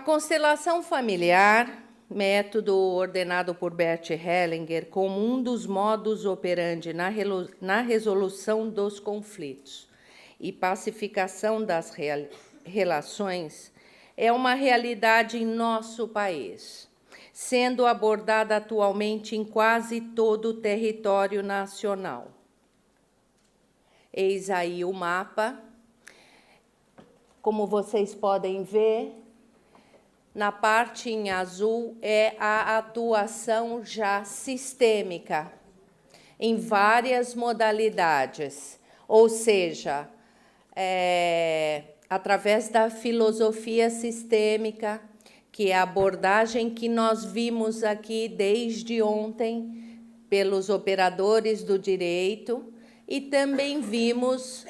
constelação familiar, método ordenado por Bert Hellinger como um dos modus operandi na resolução dos conflitos e pacificação das relações, é uma realidade em nosso país, sendo abordada atualmente em quase todo o território nacional. Eis aí o mapa. Como vocês podem ver, na parte em azul é a atuação já sistêmica, em várias modalidades, ou seja, através da filosofia sistêmica, que é a abordagem que nós vimos aqui desde ontem pelos operadores do direito, e também vimos,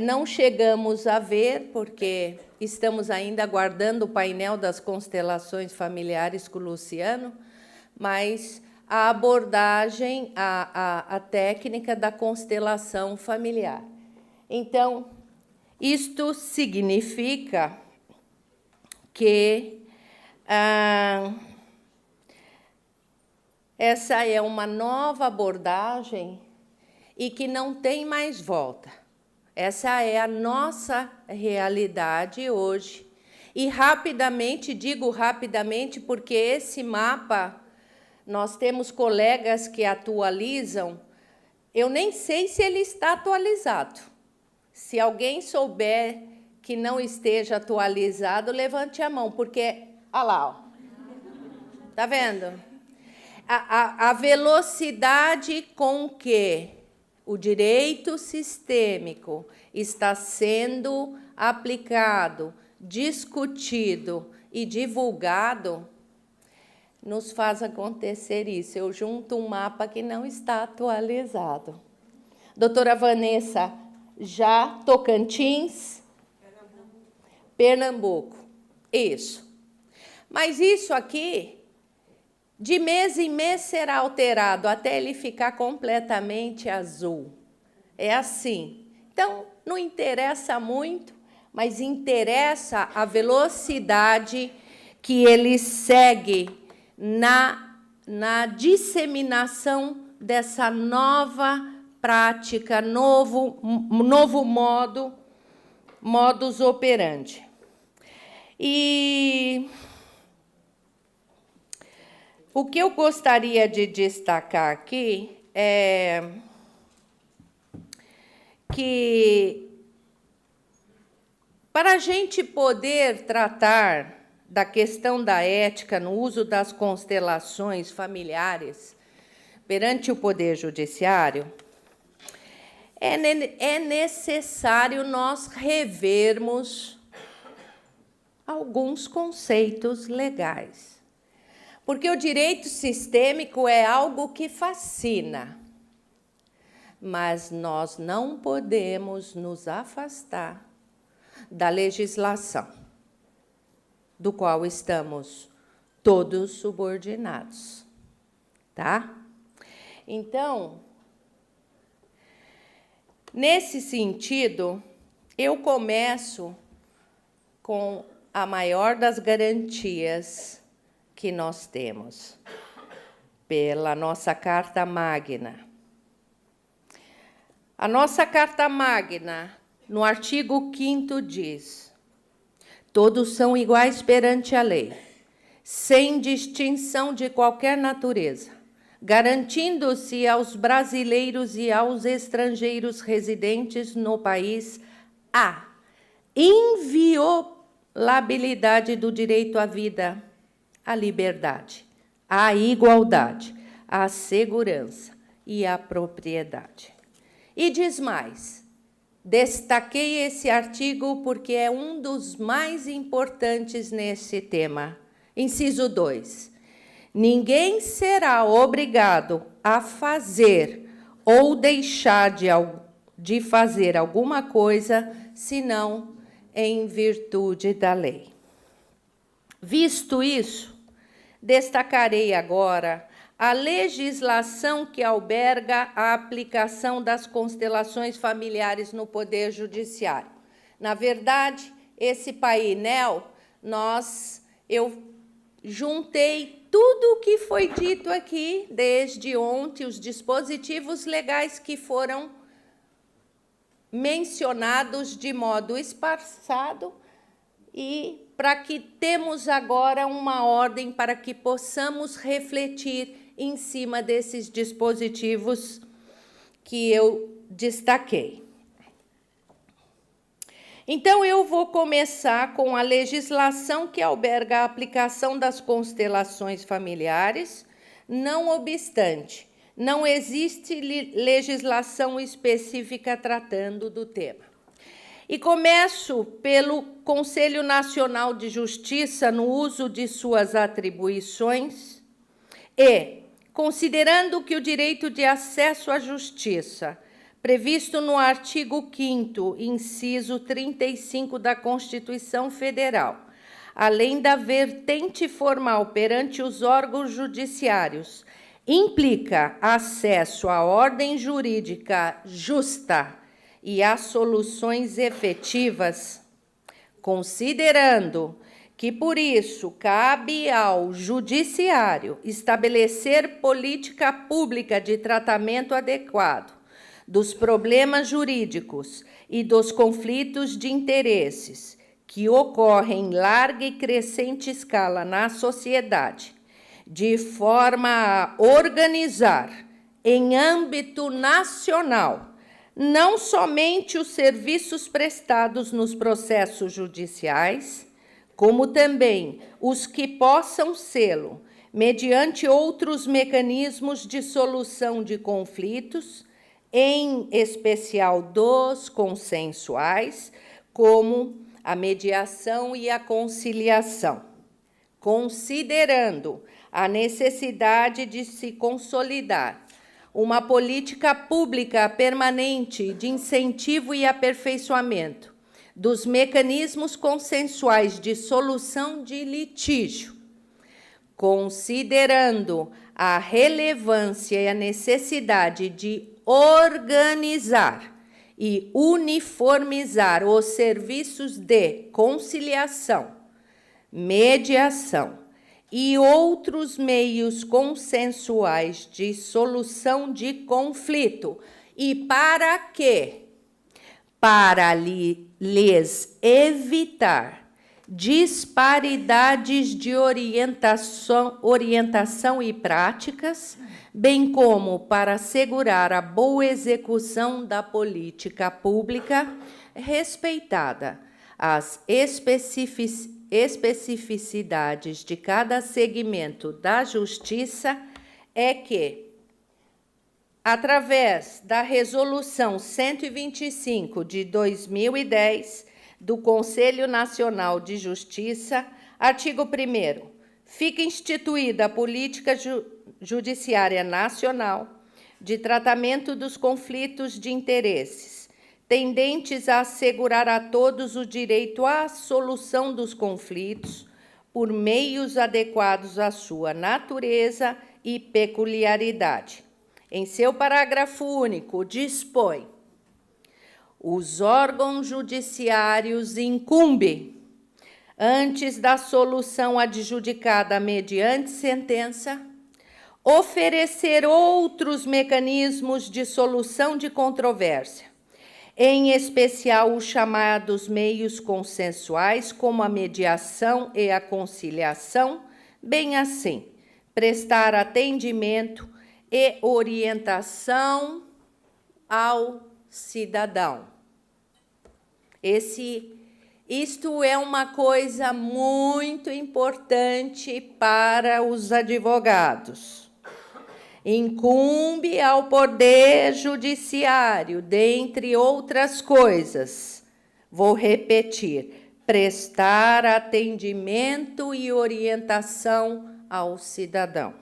não chegamos a ver, porque estamos ainda aguardando o painel das constelações familiares com o Luciano, mas a abordagem, a técnica da constelação familiar. Então, isto significa que essa é uma nova abordagem e que não tem mais volta. Essa é a nossa realidade hoje. E rapidamente, digo rapidamente, porque esse mapa, nós temos colegas que atualizam, eu nem sei se ele está atualizado. Se alguém souber que não esteja atualizado, levante a mão, porque, olha lá, ó. Tá vendo? A velocidade com que o direito sistêmico está sendo aplicado, discutido e divulgado, nos faz acontecer isso. Eu junto um mapa que não está atualizado. Doutora Vanessa, já Tocantins? Pernambuco. Isso. Mas isso aqui, de mês em mês, será alterado até ele ficar completamente azul. É assim. Então, não interessa muito, mas interessa a velocidade que ele segue na disseminação dessa nova prática, novo modus operandi. E o que eu gostaria de destacar aqui é que, para a gente poder tratar da questão da ética no uso das constelações familiares perante o Poder Judiciário, é necessário nós revermos alguns conceitos legais. Porque o direito sistêmico é algo que fascina, mas nós não podemos nos afastar da legislação, do qual estamos todos subordinados, tá? Então, nesse sentido, eu começo com a maior das garantias que nós temos, pela nossa Carta Magna. A nossa Carta Magna, no artigo 5º, diz: todos são iguais perante a lei, sem distinção de qualquer natureza, garantindo-se aos brasileiros e aos estrangeiros residentes no país a inviolabilidade do direito à vida, à liberdade, à igualdade, à segurança e à propriedade. E diz mais, destaquei esse artigo porque é um dos mais importantes nesse tema. Inciso 2. Ninguém será obrigado a fazer ou deixar de fazer alguma coisa, senão em virtude da lei. Visto isso, destacarei agora a legislação que alberga a aplicação das constelações familiares no Poder Judiciário. Na verdade, esse painel nós eu juntei tudo o que foi dito aqui desde ontem, os dispositivos legais que foram mencionados de modo espaçado, e para que temos agora uma ordem para que possamos refletir em cima desses dispositivos que eu destaquei. Então, eu vou começar com a legislação que alberga a aplicação das constelações familiares. Não obstante, não existe legislação específica tratando do tema. E começo pelo Conselho Nacional de Justiça no uso de suas atribuições e, considerando que o direito de acesso à justiça previsto no artigo 5º, inciso 35 da Constituição Federal, além da vertente formal perante os órgãos judiciários, implica acesso à ordem jurídica justa e a soluções efetivas, considerando que, por isso, cabe ao Judiciário estabelecer política pública de tratamento adequado dos problemas jurídicos e dos conflitos de interesses que ocorrem em larga e crescente escala na sociedade, de forma a organizar, em âmbito nacional, não somente os serviços prestados nos processos judiciais, como também os que possam sê-lo, mediante outros mecanismos de solução de conflitos, em especial dos consensuais, como a mediação e a conciliação, considerando a necessidade de se consolidar uma política pública permanente de incentivo e aperfeiçoamento dos mecanismos consensuais de solução de litígio, considerando a relevância e a necessidade de organizar e uniformizar os serviços de conciliação, mediação e outros meios consensuais de solução de conflito. E para quê? Para lhes evitar disparidades de orientação e práticas, bem como para assegurar a boa execução da política pública, respeitada as especificidades de cada segmento da justiça, é que, através da Resolução 125 de 2010, do Conselho Nacional de Justiça, artigo 1º, fica instituída a Política Judiciária Nacional de tratamento dos conflitos de interesses, tendentes a assegurar a todos o direito à solução dos conflitos por meios adequados à sua natureza e peculiaridade. Em seu parágrafo único, dispõe: os órgãos judiciários incumbe, antes da solução adjudicada mediante sentença, oferecer outros mecanismos de solução de controvérsia, em especial os chamados meios consensuais, como a mediação e a conciliação, bem assim, prestar atendimento e orientação ao cidadão. Isto é uma coisa muito importante para os advogados. Incumbe ao Poder Judiciário, dentre outras coisas, vou repetir, prestar atendimento e orientação ao cidadão.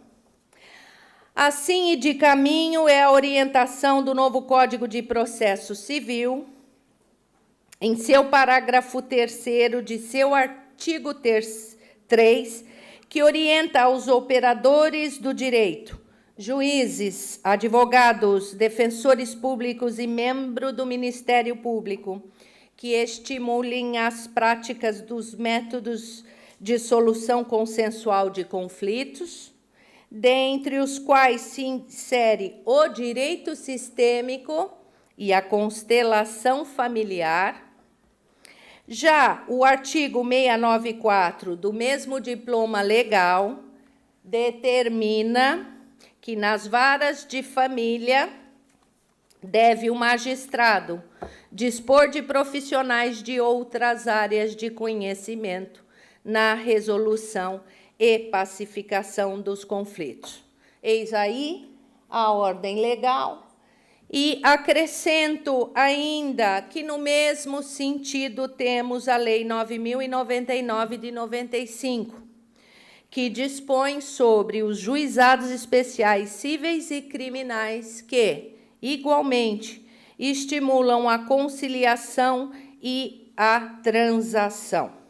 Assim, e de caminho, é a orientação do novo Código de Processo Civil, em seu parágrafo 3º de seu artigo 3, que orienta aos operadores do direito, juízes, advogados, defensores públicos e membros do Ministério Público, que estimulem as práticas dos métodos de solução consensual de conflitos, dentre os quais se insere o direito sistêmico e a constelação familiar. Já o artigo 694 do mesmo diploma legal determina que nas varas de família deve o magistrado dispor de profissionais de outras áreas de conhecimento na resolução e pacificação dos conflitos. Eis aí a ordem legal. E acrescento ainda que, no mesmo sentido, temos a Lei 9.099 de 95, que dispõe sobre os juizados especiais cíveis e criminais que, igualmente, estimulam a conciliação e a transação.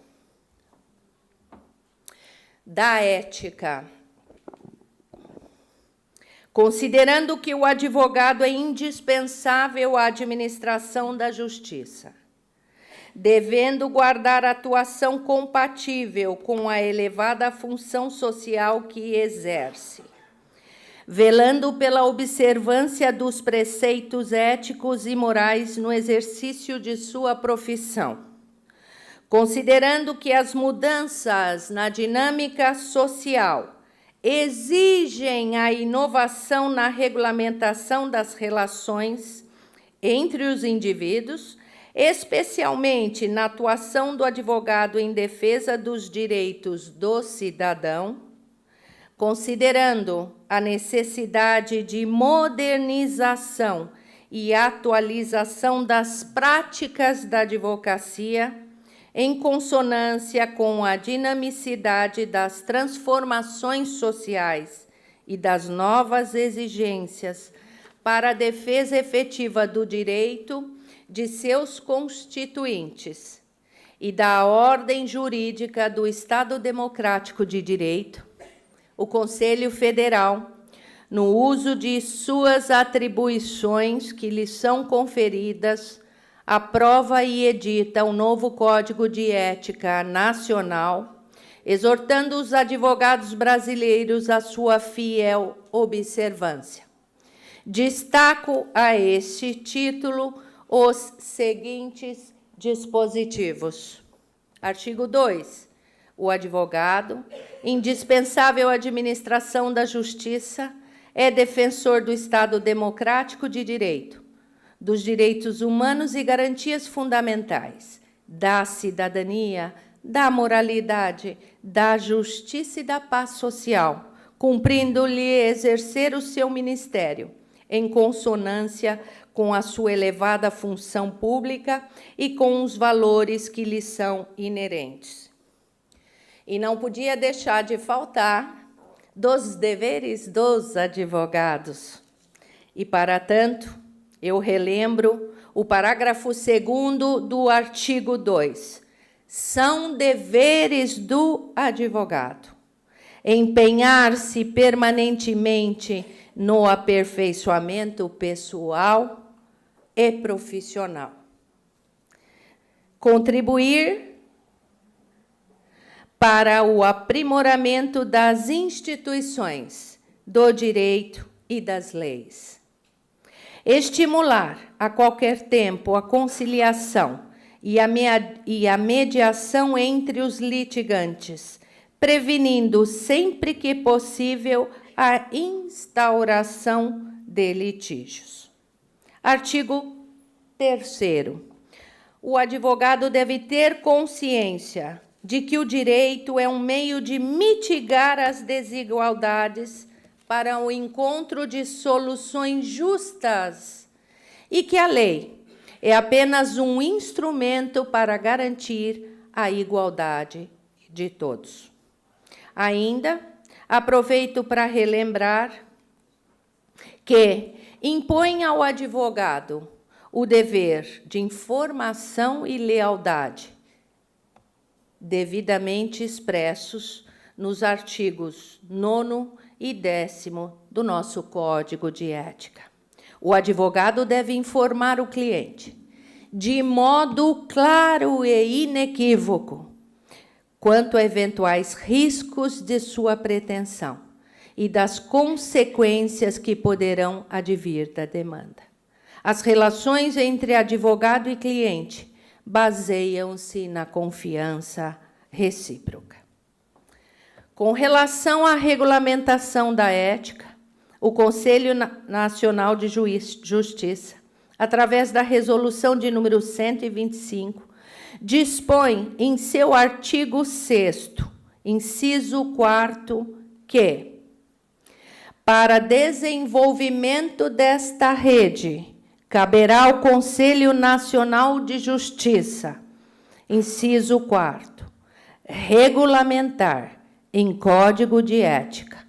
Da ética. Considerando que o advogado é indispensável à administração da justiça, devendo guardar atuação compatível com a elevada função social que exerce, velando pela observância dos preceitos éticos e morais no exercício de sua profissão, considerando que as mudanças na dinâmica social exigem a inovação na regulamentação das relações entre os indivíduos, especialmente na atuação do advogado em defesa dos direitos do cidadão, considerando a necessidade de modernização e atualização das práticas da advocacia, em consonância com a dinamicidade das transformações sociais e das novas exigências para a defesa efetiva do direito de seus constituintes e da ordem jurídica do Estado Democrático de Direito, o Conselho Federal, no uso de suas atribuições que lhe são conferidas, aprova e edita o novo Código de Ética Nacional, exortando os advogados brasileiros à sua fiel observância. Destaco a este título os seguintes dispositivos. Artigo 2. O advogado, indispensável à administração da justiça, é defensor do Estado Democrático de Direito, dos direitos humanos e garantias fundamentais, da cidadania, da moralidade, da justiça e da paz social, cumprindo-lhe exercer o seu ministério, em consonância com a sua elevada função pública e com os valores que lhe são inerentes. E não podia deixar de faltar dos deveres dos advogados. E, para tanto, eu relembro o parágrafo 2º do artigo 2. São deveres do advogado empenhar-se permanentemente no aperfeiçoamento pessoal e profissional, contribuir para o aprimoramento das instituições, do direito e das leis, estimular a qualquer tempo a conciliação e a mediação entre os litigantes, prevenindo sempre que possível a instauração de litígios. Artigo 3º. O advogado deve ter consciência de que o direito é um meio de mitigar as desigualdades para o encontro de soluções justas e que a lei é apenas um instrumento para garantir a igualdade de todos. Ainda aproveito para relembrar que impõe ao advogado o dever de informação e lealdade, devidamente expressos nos artigos 9º e 10º do nosso Código de Ética. O advogado deve informar o cliente, de modo claro e inequívoco, quanto a eventuais riscos de sua pretensão e das consequências que poderão advir da demanda. As relações entre advogado e cliente baseiam-se na confiança recíproca. Com relação à regulamentação da ética, o Conselho Nacional de Justiça, através da resolução de número 125, dispõe em seu artigo 6º, inciso 4º, que, para desenvolvimento desta rede, caberá ao Conselho Nacional de Justiça, inciso 4º, regulamentar em código de ética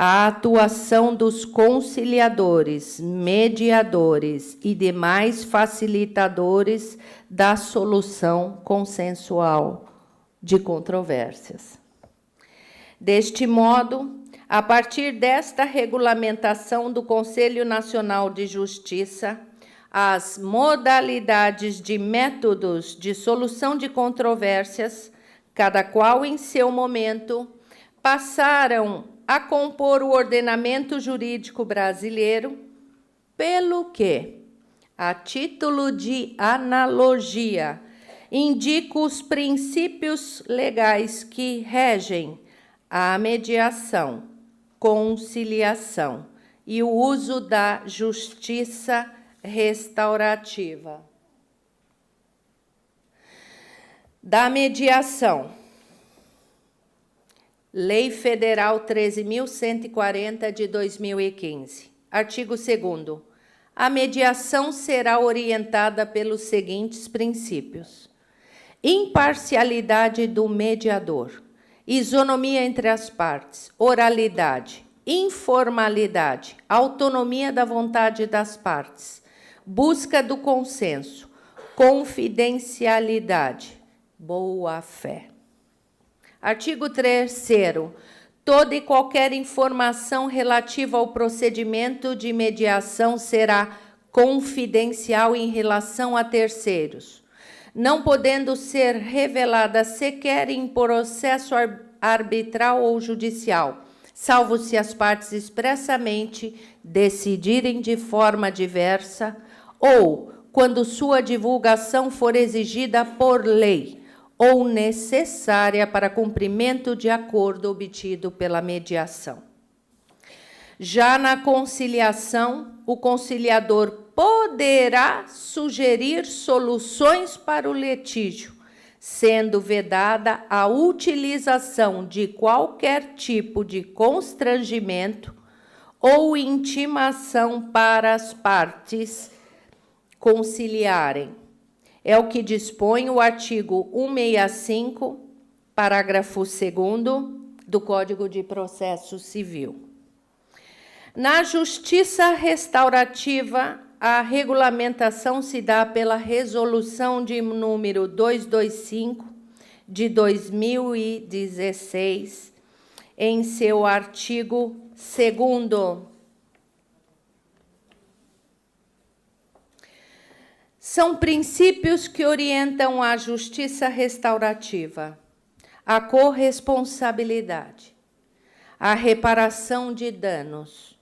a atuação dos conciliadores, mediadores e demais facilitadores da solução consensual de controvérsias. Deste modo, a partir desta regulamentação do Conselho Nacional de Justiça, as modalidades de métodos de solução de controvérsias, cada qual em seu momento, passaram a compor o ordenamento jurídico brasileiro, pelo que, a título de analogia, indico os princípios legais que regem a mediação, conciliação e o uso da justiça restaurativa. Da mediação. Lei Federal 13.140 de 2015. Artigo 2º. A mediação será orientada pelos seguintes princípios: imparcialidade do mediador, isonomia entre as partes, oralidade, informalidade, autonomia da vontade das partes, busca do consenso, confidencialidade, boa-fé. Artigo 3º. Toda e qualquer informação relativa ao procedimento de mediação será confidencial em relação a terceiros, não podendo ser revelada sequer em processo arbitral ou judicial, salvo se as partes expressamente decidirem de forma diversa ou quando sua divulgação for exigida por lei ou necessária para cumprimento de acordo obtido pela mediação. Já na conciliação, o conciliador poderá sugerir soluções para o litígio, sendo vedada a utilização de qualquer tipo de constrangimento ou intimação para as partes conciliarem. É o que dispõe o artigo 165, parágrafo 2º do Código de Processo Civil. Na justiça restaurativa, a regulamentação se dá pela resolução de número 225 de 2016, em seu artigo 2º. São princípios que orientam a justiça restaurativa, a corresponsabilidade, a reparação de danos,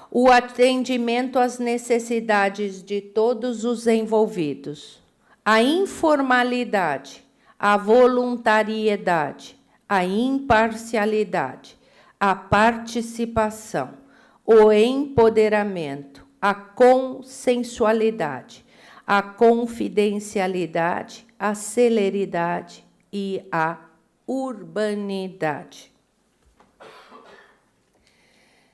o atendimento às necessidades de todos os envolvidos, a informalidade, a voluntariedade, a imparcialidade, a participação, o empoderamento, a consensualidade, a confidencialidade, a celeridade e a urbanidade.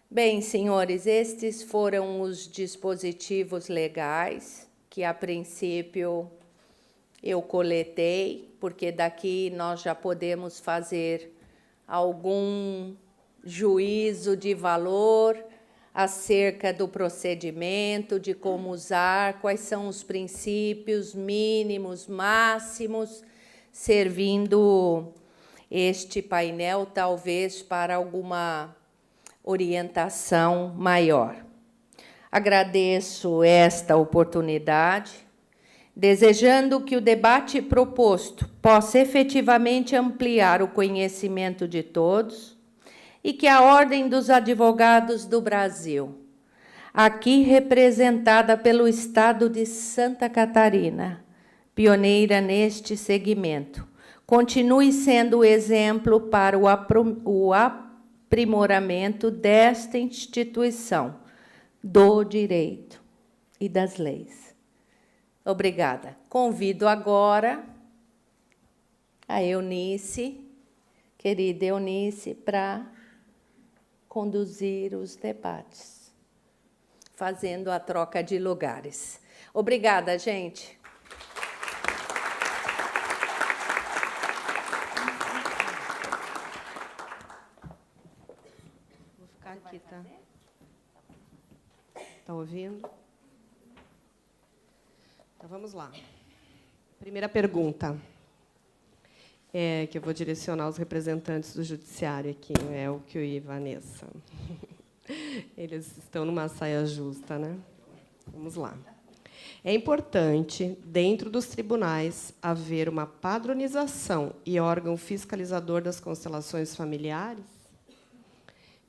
Bem, senhores, estes foram os dispositivos legais que, a princípio, eu coletei, porque daqui nós já podemos fazer algum juízo de valor acerca do procedimento, de como usar, quais são os princípios mínimos, máximos, servindo este painel, talvez, para alguma orientação maior. Agradeço esta oportunidade desejando que o debate proposto possa efetivamente ampliar o conhecimento de todos e que a Ordem dos Advogados do Brasil, aqui representada pelo Estado de Santa Catarina, pioneira neste segmento, continue sendo exemplo para o aprimoramento desta instituição do direito e das leis. Obrigada. Convido agora a Eunice, querida Eunice, para conduzir os debates, fazendo a troca de lugares. Obrigada, gente. Vou ficar aqui, tá? Tá ouvindo? Então, vamos lá. Primeira pergunta, que eu vou direcionar aos representantes do Judiciário aqui, Elkio e Vanessa. Eles estão numa saia justa, né? Vamos lá. É importante, dentro dos tribunais, haver uma padronização e órgão fiscalizador das constelações familiares?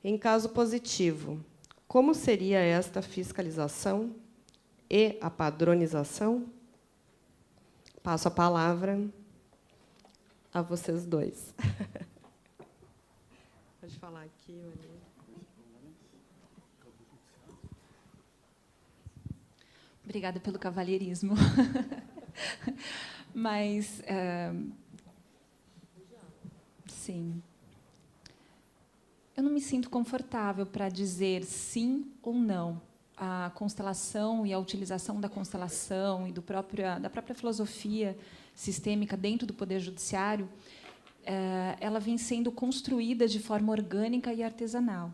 Em caso positivo, como seria esta fiscalização e a padronização? Passo a palavra a vocês dois. Pode falar aqui ou ali. Obrigada pelo cavalheirismo. Mas, sim. Eu não me sinto confortável para dizer sim ou não. A constelação e a utilização da constelação e da própria filosofia sistêmica dentro do Poder Judiciário, ela vem sendo construída de forma orgânica e artesanal.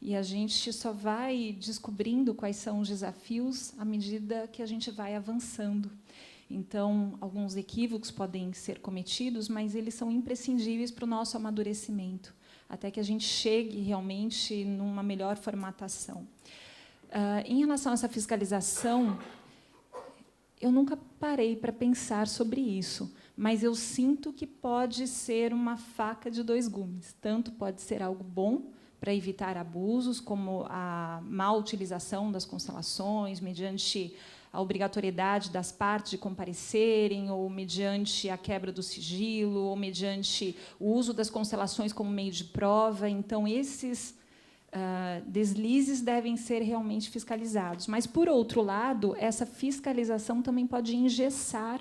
E a gente só vai descobrindo quais são os desafios à medida que a gente vai avançando. Então, alguns equívocos podem ser cometidos, mas eles são imprescindíveis para o nosso amadurecimento, até que a gente chegue realmente numa melhor formatação. Em relação a essa fiscalização, eu nunca parei para pensar sobre isso, mas eu sinto que pode ser uma faca de dois gumes. Tanto pode ser algo bom para evitar abusos, como a má utilização das constelações, mediante a obrigatoriedade das partes de comparecerem, ou mediante a quebra do sigilo, ou mediante o uso das constelações como meio de prova. Então, esses deslizes devem ser realmente fiscalizados. Mas, por outro lado, essa fiscalização também pode engessar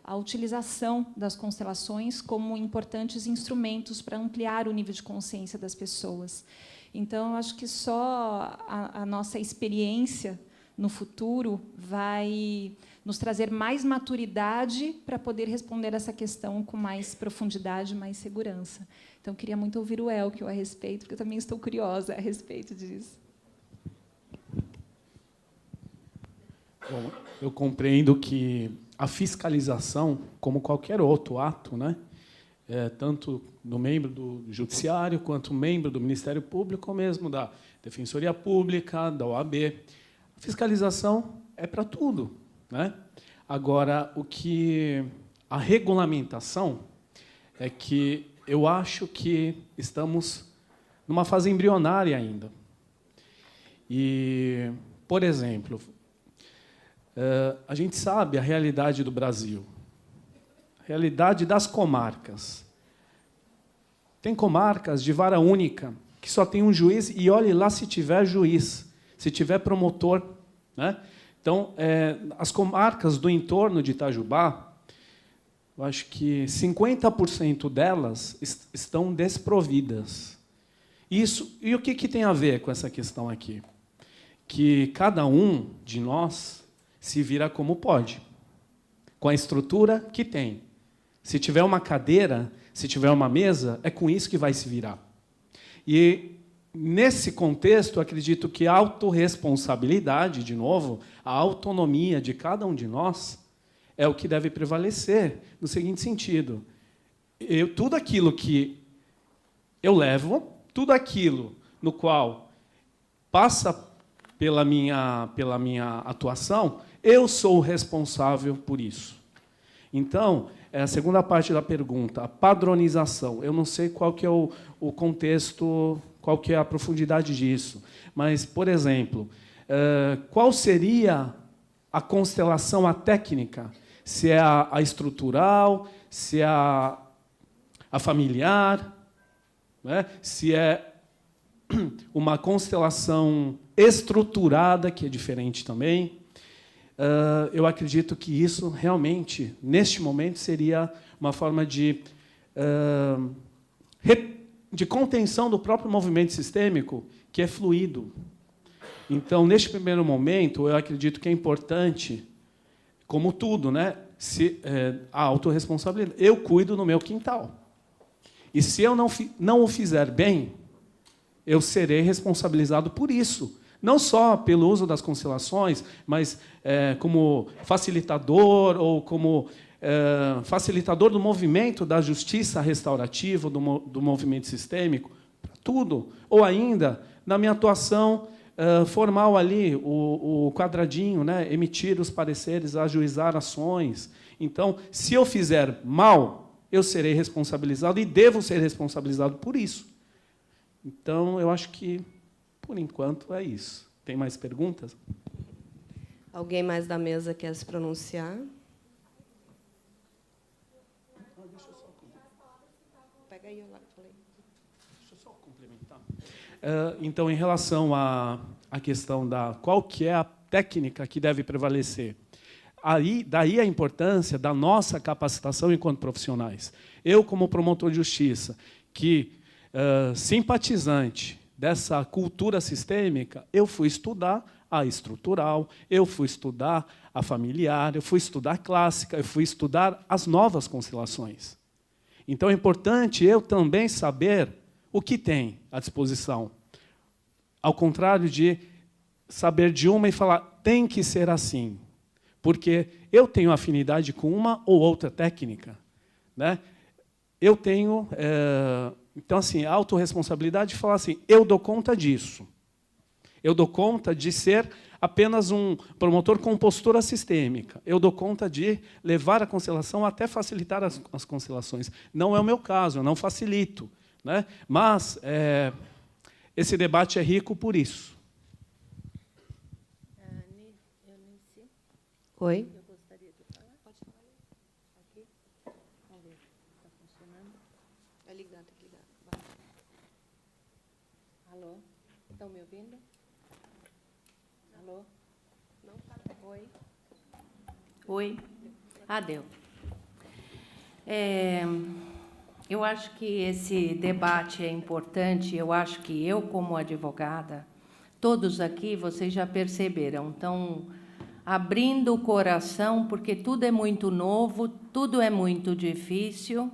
a utilização das constelações como importantes instrumentos para ampliar o nível de consciência das pessoas. Então, eu acho que só a nossa experiência no futuro vai nos trazer mais maturidade para poder responder essa questão com mais profundidade e mais segurança. Então, queria muito ouvir o Elkio a respeito, porque eu também estou curiosa a respeito disso. Bom, eu compreendo que a fiscalização, como qualquer outro ato, né, tanto do membro do Judiciário, quanto membro do Ministério Público, ou mesmo da Defensoria Pública, da OAB, a fiscalização é para tudo, né? Agora, a regulamentação é que eu acho que estamos numa fase embrionária ainda. E, por exemplo, a gente sabe a realidade do Brasil, a realidade das comarcas. Tem comarcas de vara única, que só tem um juiz, e olhe lá se tiver juiz, se tiver promotor, né? Então, as comarcas do entorno de Itajubá, eu acho que 50% delas estão desprovidas. Isso, e o que tem a ver com essa questão aqui? Que cada um de nós se vira como pode, com a estrutura que tem. Se tiver uma cadeira, se tiver uma mesa, é com isso que vai se virar. E, nesse contexto, acredito que a autorresponsabilidade, de novo, a autonomia de cada um de nós, é o que deve prevalecer, no seguinte sentido. Tudo aquilo que eu levo, tudo aquilo no qual passa pela minha atuação, Eu sou o responsável por isso. Então, a segunda parte da pergunta, a padronização. Eu não sei qual que é o contexto, qual que é a profundidade disso. Mas, por exemplo, qual seria a constelação, a técnica? Se é a estrutural, se é a familiar, né? Se é uma constelação estruturada, que é diferente também. Eu acredito que isso, realmente, neste momento, seria uma forma de contenção do próprio movimento sistêmico, que é fluido. Então, neste primeiro momento, eu acredito que é importante, como tudo, né? A autorresponsabilidade. Eu cuido no meu quintal. E se eu não o fizer bem, eu serei responsabilizado por isso. Não só pelo uso das constelações, mas como facilitador ou como facilitador do movimento da justiça restaurativa, do movimento sistêmico, para tudo. Ou ainda, na minha atuação formal ali, o quadradinho, né? Emitir os pareceres, ajuizar ações. Então, se eu fizer mal, eu serei responsabilizado e devo ser responsabilizado por isso. Então, eu acho que, por enquanto, é isso. Tem mais perguntas? Alguém mais da mesa quer se pronunciar? Pega aí, eu falei. Deixa eu só complementar. Então, em relação à questão da qual que é a técnica que deve prevalecer, daí a importância da nossa capacitação enquanto profissionais. Eu, como promotor de justiça, que simpatizante dessa cultura sistêmica, eu fui estudar a estrutural, eu fui estudar a familiar, eu fui estudar a clássica, eu fui estudar as novas constelações. Então, é importante eu também saber o que tem à disposição. Ao contrário de saber de uma e falar, tem que ser assim, porque eu tenho afinidade com uma ou outra técnica, né? Eu tenho... Então, assim, a autorresponsabilidade de falar assim, eu dou conta disso. Eu dou conta de ser apenas um promotor com postura sistêmica. Eu dou conta de levar a constelação até facilitar as constelações. Não é o meu caso, eu não facilito, né? Mas esse debate é rico por isso. Oi? Alô? Estão me ouvindo? Alô? Não, oi? Oi? Deu. Eu acho que esse debate é importante. Eu acho que eu, como advogada, todos aqui, vocês já perceberam, estão abrindo o coração, porque tudo é muito novo, tudo é muito difícil.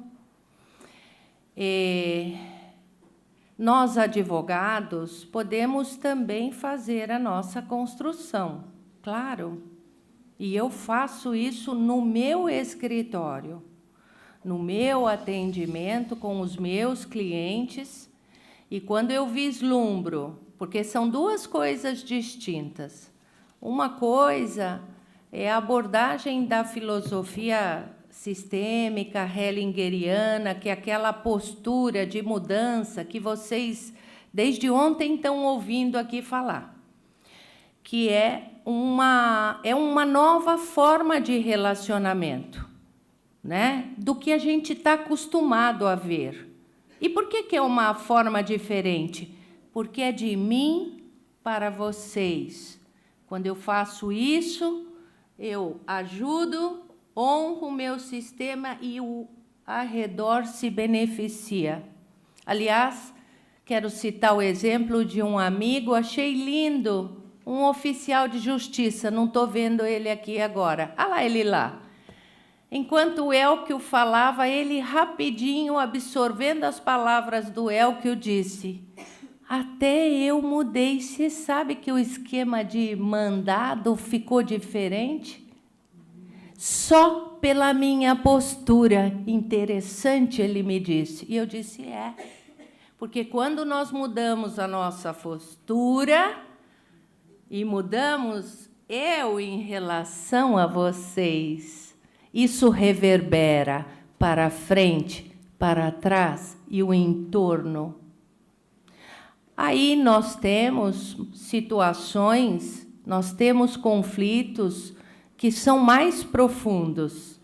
Nós, advogados, podemos também fazer a nossa construção, claro. E eu faço isso no meu escritório, no meu atendimento com os meus clientes. E quando eu vislumbro, porque são duas coisas distintas. Uma coisa é a abordagem da filosofia sistêmica, hellingeriana, que é aquela postura de mudança que vocês, desde ontem, estão ouvindo aqui falar, que é uma nova forma de relacionamento, né? Do que a gente está acostumado a ver. E por que é uma forma diferente? Porque é de mim para vocês. Quando eu faço isso, eu ajudo, honro o meu sistema e o arredor se beneficia. Aliás, quero citar o exemplo de um amigo, achei lindo, um oficial de justiça, não estou vendo ele aqui agora. Ah lá, ele lá. Enquanto o Elquio falava, ele rapidinho, absorvendo as palavras do Elquio, disse: até eu mudei. Você sabe que o esquema de mandado ficou diferente? Só pela minha postura. Interessante, ele me disse. E eu disse, porque quando nós mudamos a nossa postura e mudamos eu, em relação a vocês, isso reverbera para frente, para trás e o entorno. Aí nós temos situações, nós temos conflitos que são mais profundos,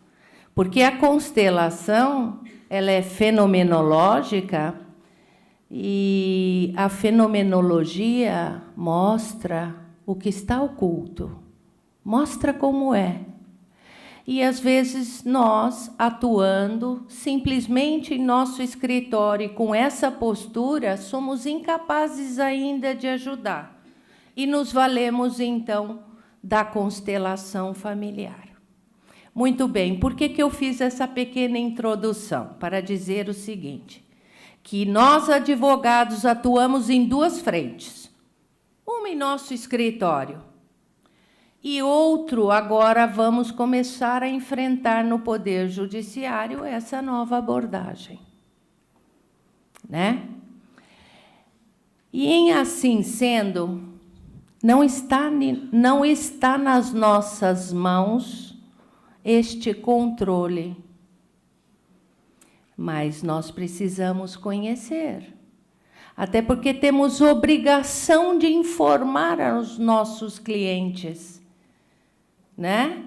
porque a constelação, ela é fenomenológica e a fenomenologia mostra o que está oculto, mostra como é. E, às vezes, nós, atuando simplesmente em nosso escritório e com essa postura, somos incapazes ainda de ajudar. E nos valemos, então, da constelação familiar. Muito bem, por que eu fiz essa pequena introdução? Para dizer o seguinte, que nós, advogados, atuamos em duas frentes. Uma em nosso escritório, e outro, agora vamos começar a enfrentar no Poder Judiciário essa nova abordagem. Né? E, em assim sendo, não está nas nossas mãos este controle, mas nós precisamos conhecer. Até porque temos obrigação de informar aos nossos clientes. Né?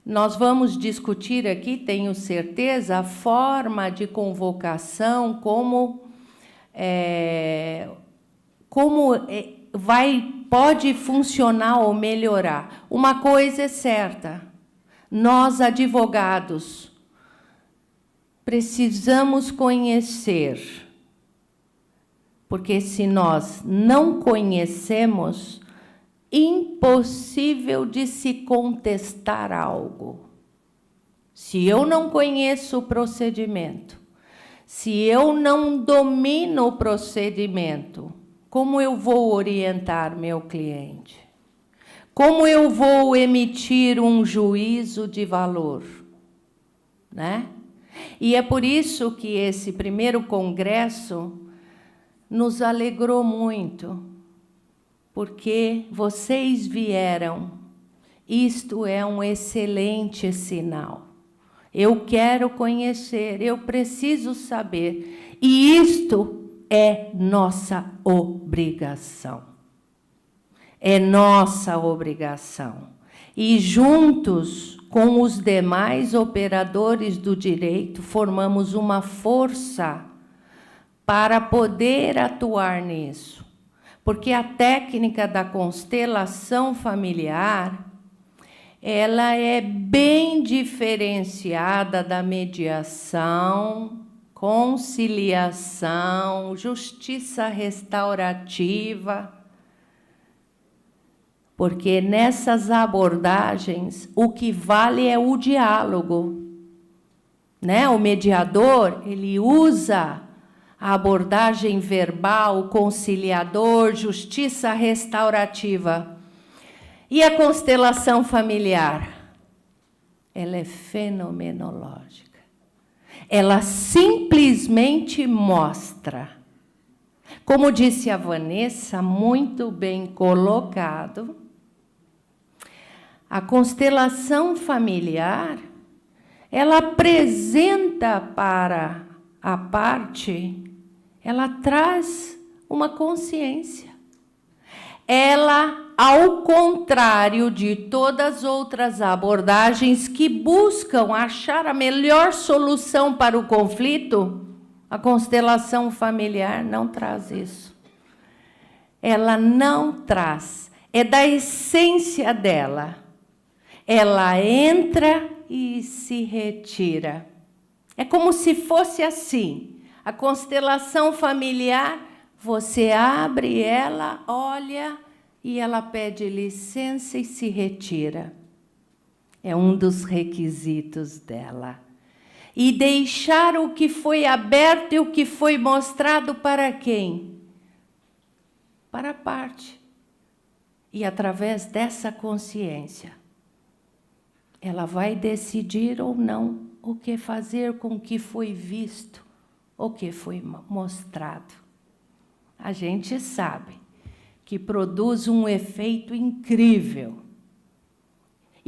Nós vamos discutir aqui, tenho certeza, a forma de convocação, como pode funcionar ou melhorar. Uma coisa é certa, nós, advogados, precisamos conhecer, porque se nós não conhecemos, impossível de se contestar algo. Se eu não conheço o procedimento, se eu não domino o procedimento, como eu vou orientar meu cliente? Como eu vou emitir um juízo de valor? Né? E é por isso que esse primeiro congresso nos alegrou muito, porque vocês vieram. Isto é um excelente sinal. Eu quero conhecer, eu preciso saber. E isto é nossa obrigação. É nossa obrigação. E juntos com os demais operadores do direito, formamos uma força para poder atuar nisso. Porque a técnica da constelação familiar, ela é bem diferenciada da mediação, conciliação, justiça restaurativa, porque nessas abordagens o que vale é o diálogo, né? O mediador, ele usa a abordagem verbal, o conciliador, justiça restaurativa. E a constelação familiar? Ela é fenomenológica. Ela simplesmente mostra. Como disse a Vanessa, muito bem colocado, a constelação familiar, ela apresenta para a parte, ela traz uma consciência. Ela, ao contrário de todas as outras abordagens que buscam achar a melhor solução para o conflito, a constelação familiar não traz isso. Ela não traz. É da essência dela. Ela entra e se retira. É como se fosse assim. A constelação familiar, você abre ela, olha, e ela pede licença e se retira. É um dos requisitos dela. E deixar o que foi aberto e o que foi mostrado para quem? Para a parte. E através dessa consciência, ela vai decidir ou não o que fazer com o que foi visto, o que foi mostrado. A gente sabe que produz um efeito incrível.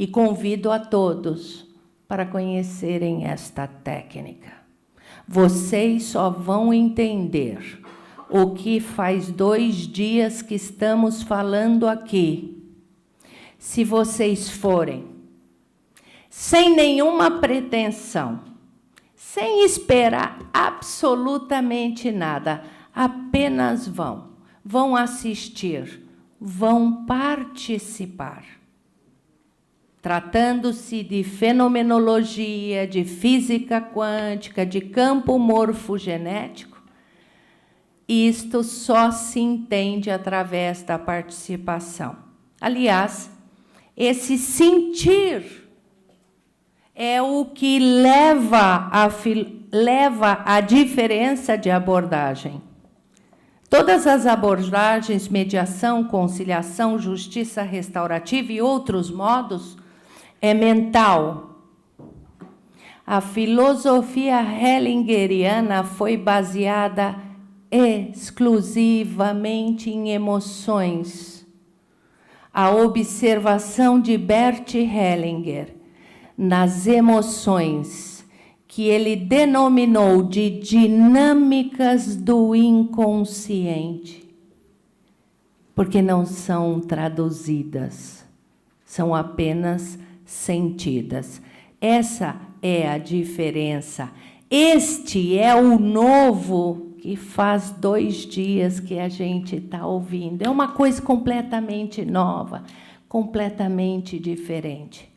E convido a todos para conhecerem esta técnica. Vocês só vão entender o que faz 2 dias que estamos falando aqui, se vocês forem sem nenhuma pretensão, sem esperar absolutamente nada, apenas vão assistir, vão participar. Tratando-se de fenomenologia, de física quântica, de campo morfogenético, isto só se entende através da participação. Aliás, esse sentir é o que leva a diferença de abordagem. Todas as abordagens, mediação, conciliação, justiça restaurativa e outros modos, é mental. A filosofia hellingeriana foi baseada exclusivamente em emoções. A observação de Bert Hellinger nas emoções, que ele denominou de dinâmicas do inconsciente, porque não são traduzidas, são apenas sentidas. Essa é a diferença. Este é o novo que faz 2 dias que a gente está ouvindo. É uma coisa completamente nova, completamente diferente.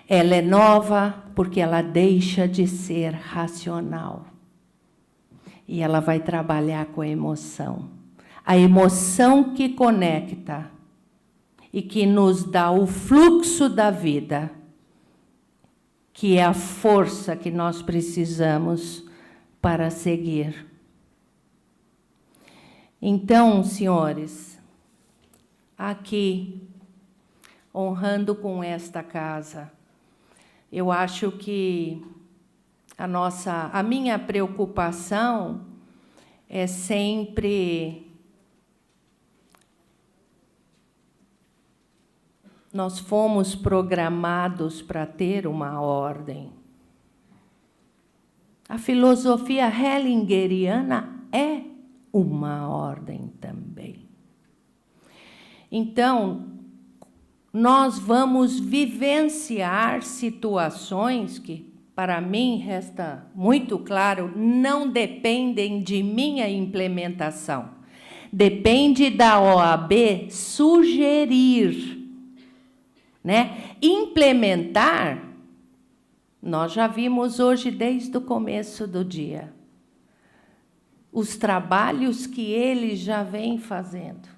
Ela é nova porque ela deixa de ser racional. E ela vai trabalhar com a emoção. A emoção que conecta e que nos dá o fluxo da vida, que é a força que nós precisamos para seguir. Então, senhores, aqui, honrando com esta casa, eu acho que a minha preocupação é sempre nós fomos programados para ter uma ordem. A filosofia hellingeriana é uma ordem também. Então, nós vamos vivenciar situações que, para mim, resta muito claro, não dependem de minha implementação. Depende da OAB sugerir, né? Implementar, nós já vimos hoje desde o começo do dia, os trabalhos que eles já vêm fazendo.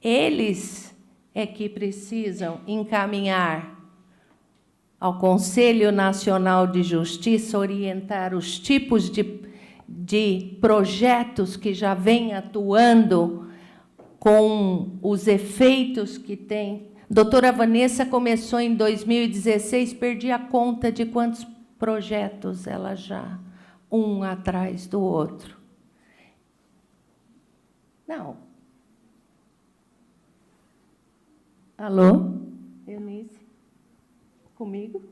Eles é que precisam encaminhar ao Conselho Nacional de Justiça, orientar os tipos de projetos que já vêm atuando com os efeitos que tem. Doutora Vanessa começou em 2016, perdi a conta de quantos projetos ela já, um atrás do outro. Não. Alô? Eunice? Comigo?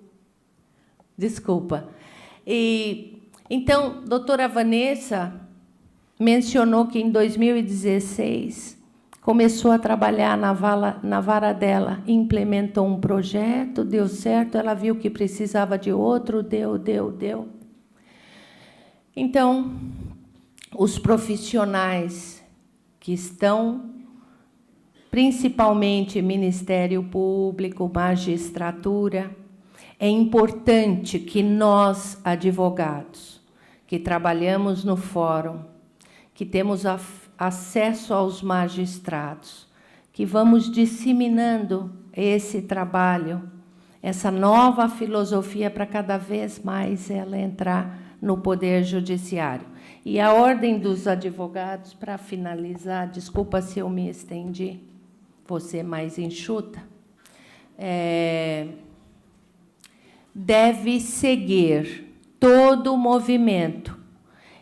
Desculpa. Então, doutora Vanessa mencionou que em 2016 começou a trabalhar na vara dela, implementou um projeto, deu certo, ela viu que precisava de outro, deu. Então, os profissionais que estão, principalmente Ministério Público, magistratura, é importante que nós, advogados, que trabalhamos no fórum, que temos acesso aos magistrados, que vamos disseminando esse trabalho, essa nova filosofia para cada vez mais ela entrar no Poder Judiciário. E a Ordem dos Advogados, para finalizar, desculpa se eu me estendi, vou ser mais enxuta, deve seguir todo o movimento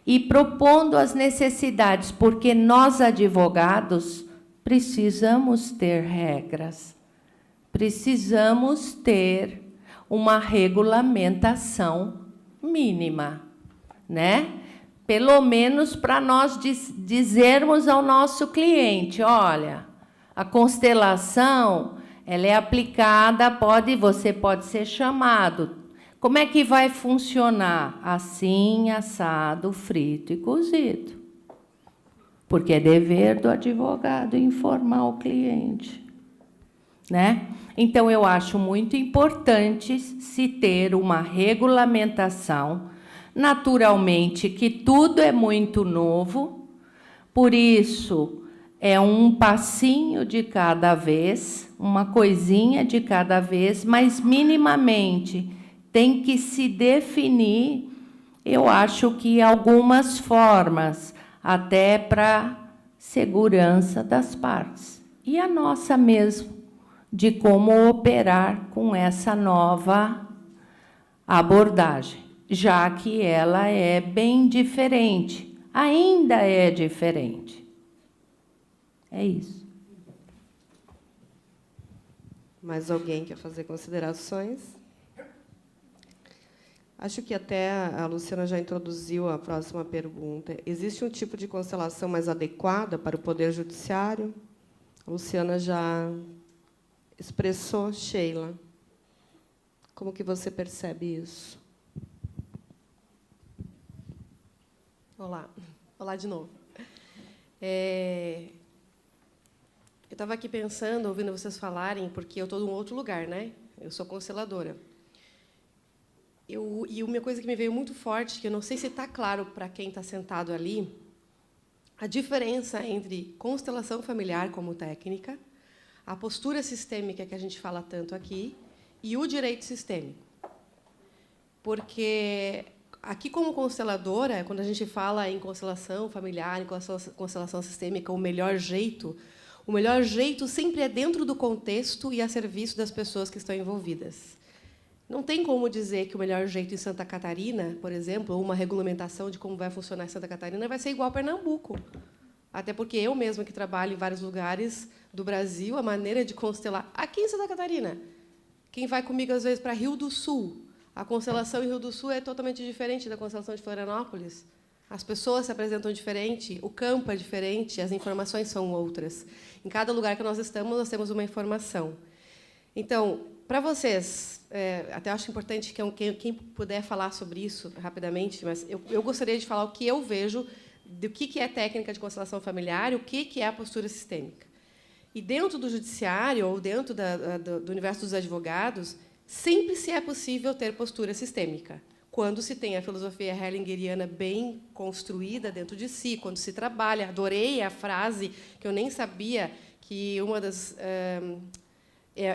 e propondo as necessidades, porque nós, advogados, precisamos ter regras precisamos ter uma regulamentação mínima, né? Pelo menos para nós dizermos ao nosso cliente, olha, a constelação, ela é aplicada, você pode ser chamado. Como é que vai funcionar? Assim, assado, frito e cozido. Porque é dever do advogado informar o cliente, né? Então, eu acho muito importante se ter uma regulamentação. Naturalmente, que tudo é muito novo, por isso, é um passinho de cada vez, uma coisinha de cada vez, mas, minimamente, tem que se definir, eu acho que algumas formas, até para segurança das partes. E a nossa mesmo, de como operar com essa nova abordagem, já que ela é bem diferente, ainda é diferente. É isso. Mais alguém quer fazer considerações? Acho que até a Luciana já introduziu a próxima pergunta. Existe um tipo de constelação mais adequada para o Poder Judiciário? A Luciana já expressou. Sheila, como que você percebe isso? Olá. Olá de novo. Eu estava aqui pensando, ouvindo vocês falarem, porque eu estou em um outro lugar, né? Eu sou consteladora. E uma coisa que me veio muito forte, que eu não sei se está claro para quem está sentado ali, a diferença entre constelação familiar como técnica, a postura sistêmica que a gente fala tanto aqui, e o direito sistêmico. Porque aqui, como consteladora, quando a gente fala em constelação familiar, em constelação sistêmica, o melhor jeito sempre é dentro do contexto e a serviço das pessoas que estão envolvidas. Não tem como dizer que o melhor jeito em Santa Catarina, por exemplo, ou uma regulamentação de como vai funcionar em Santa Catarina, vai ser igual a Pernambuco. Até porque eu mesma, que trabalho em vários lugares do Brasil, a maneira de constelar... Aqui em Santa Catarina, quem vai comigo, às vezes, para Rio do Sul, a constelação em Rio do Sul é totalmente diferente da constelação de Florianópolis. As pessoas se apresentam diferente, o campo é diferente, as informações são outras. Em cada lugar que nós estamos, nós temos uma informação. Então, para vocês, até acho importante que quem puder falar sobre isso rapidamente, mas eu gostaria de falar o que eu vejo do que é técnica de constelação familiar e o que é a postura sistêmica. E dentro do judiciário, ou dentro do universo dos advogados, sempre se é possível ter postura sistêmica, quando se tem a filosofia hellingeriana bem construída dentro de si, quando se trabalha. Adorei a frase, que eu nem sabia, que uma das...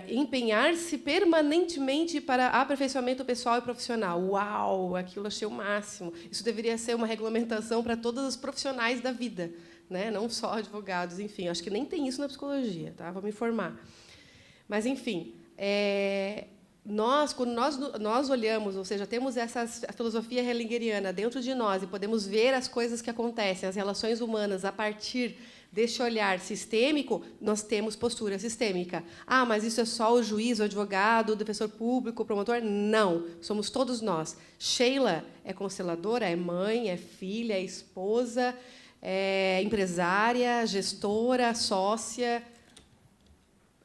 empenhar-se permanentemente para aperfeiçoamento pessoal e profissional. Uau! Aquilo achei o máximo. Isso deveria ser uma regulamentação para todos os profissionais da vida, né? Não só advogados. Enfim, acho que nem tem isso na psicologia, tá? Vou me informar. Mas, enfim, quando nós olhamos, ou seja, temos essa filosofia hellingeriana dentro de nós e podemos ver as coisas que acontecem, as relações humanas, a partir deste olhar sistêmico, nós temos postura sistêmica. Ah, mas isso é só o juiz, o advogado, o defensor público, o promotor? Não, somos todos nós. Sheila é consteladora, é mãe, é filha, é esposa, é empresária, gestora, sócia.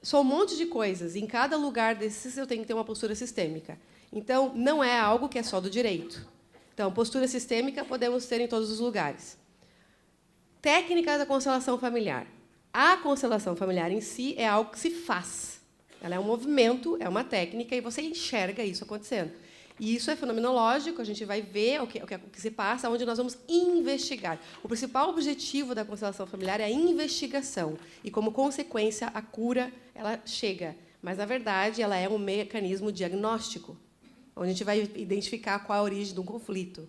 Sou um monte de coisas. Em cada lugar desses eu tenho que ter uma postura sistêmica. Então, não é algo que é só do direito. Então, postura sistêmica podemos ter em todos os lugares. Técnica da constelação familiar. A constelação familiar em si é algo que se faz. Ela é um movimento, é uma técnica, e você enxerga isso acontecendo. E isso é fenomenológico, a gente vai ver o que se passa, onde nós vamos investigar. O principal objetivo da constelação familiar é a investigação. E, como consequência, a cura ela chega. Mas, na verdade, ela é um mecanismo diagnóstico, onde a gente vai identificar qual é a origem de um conflito.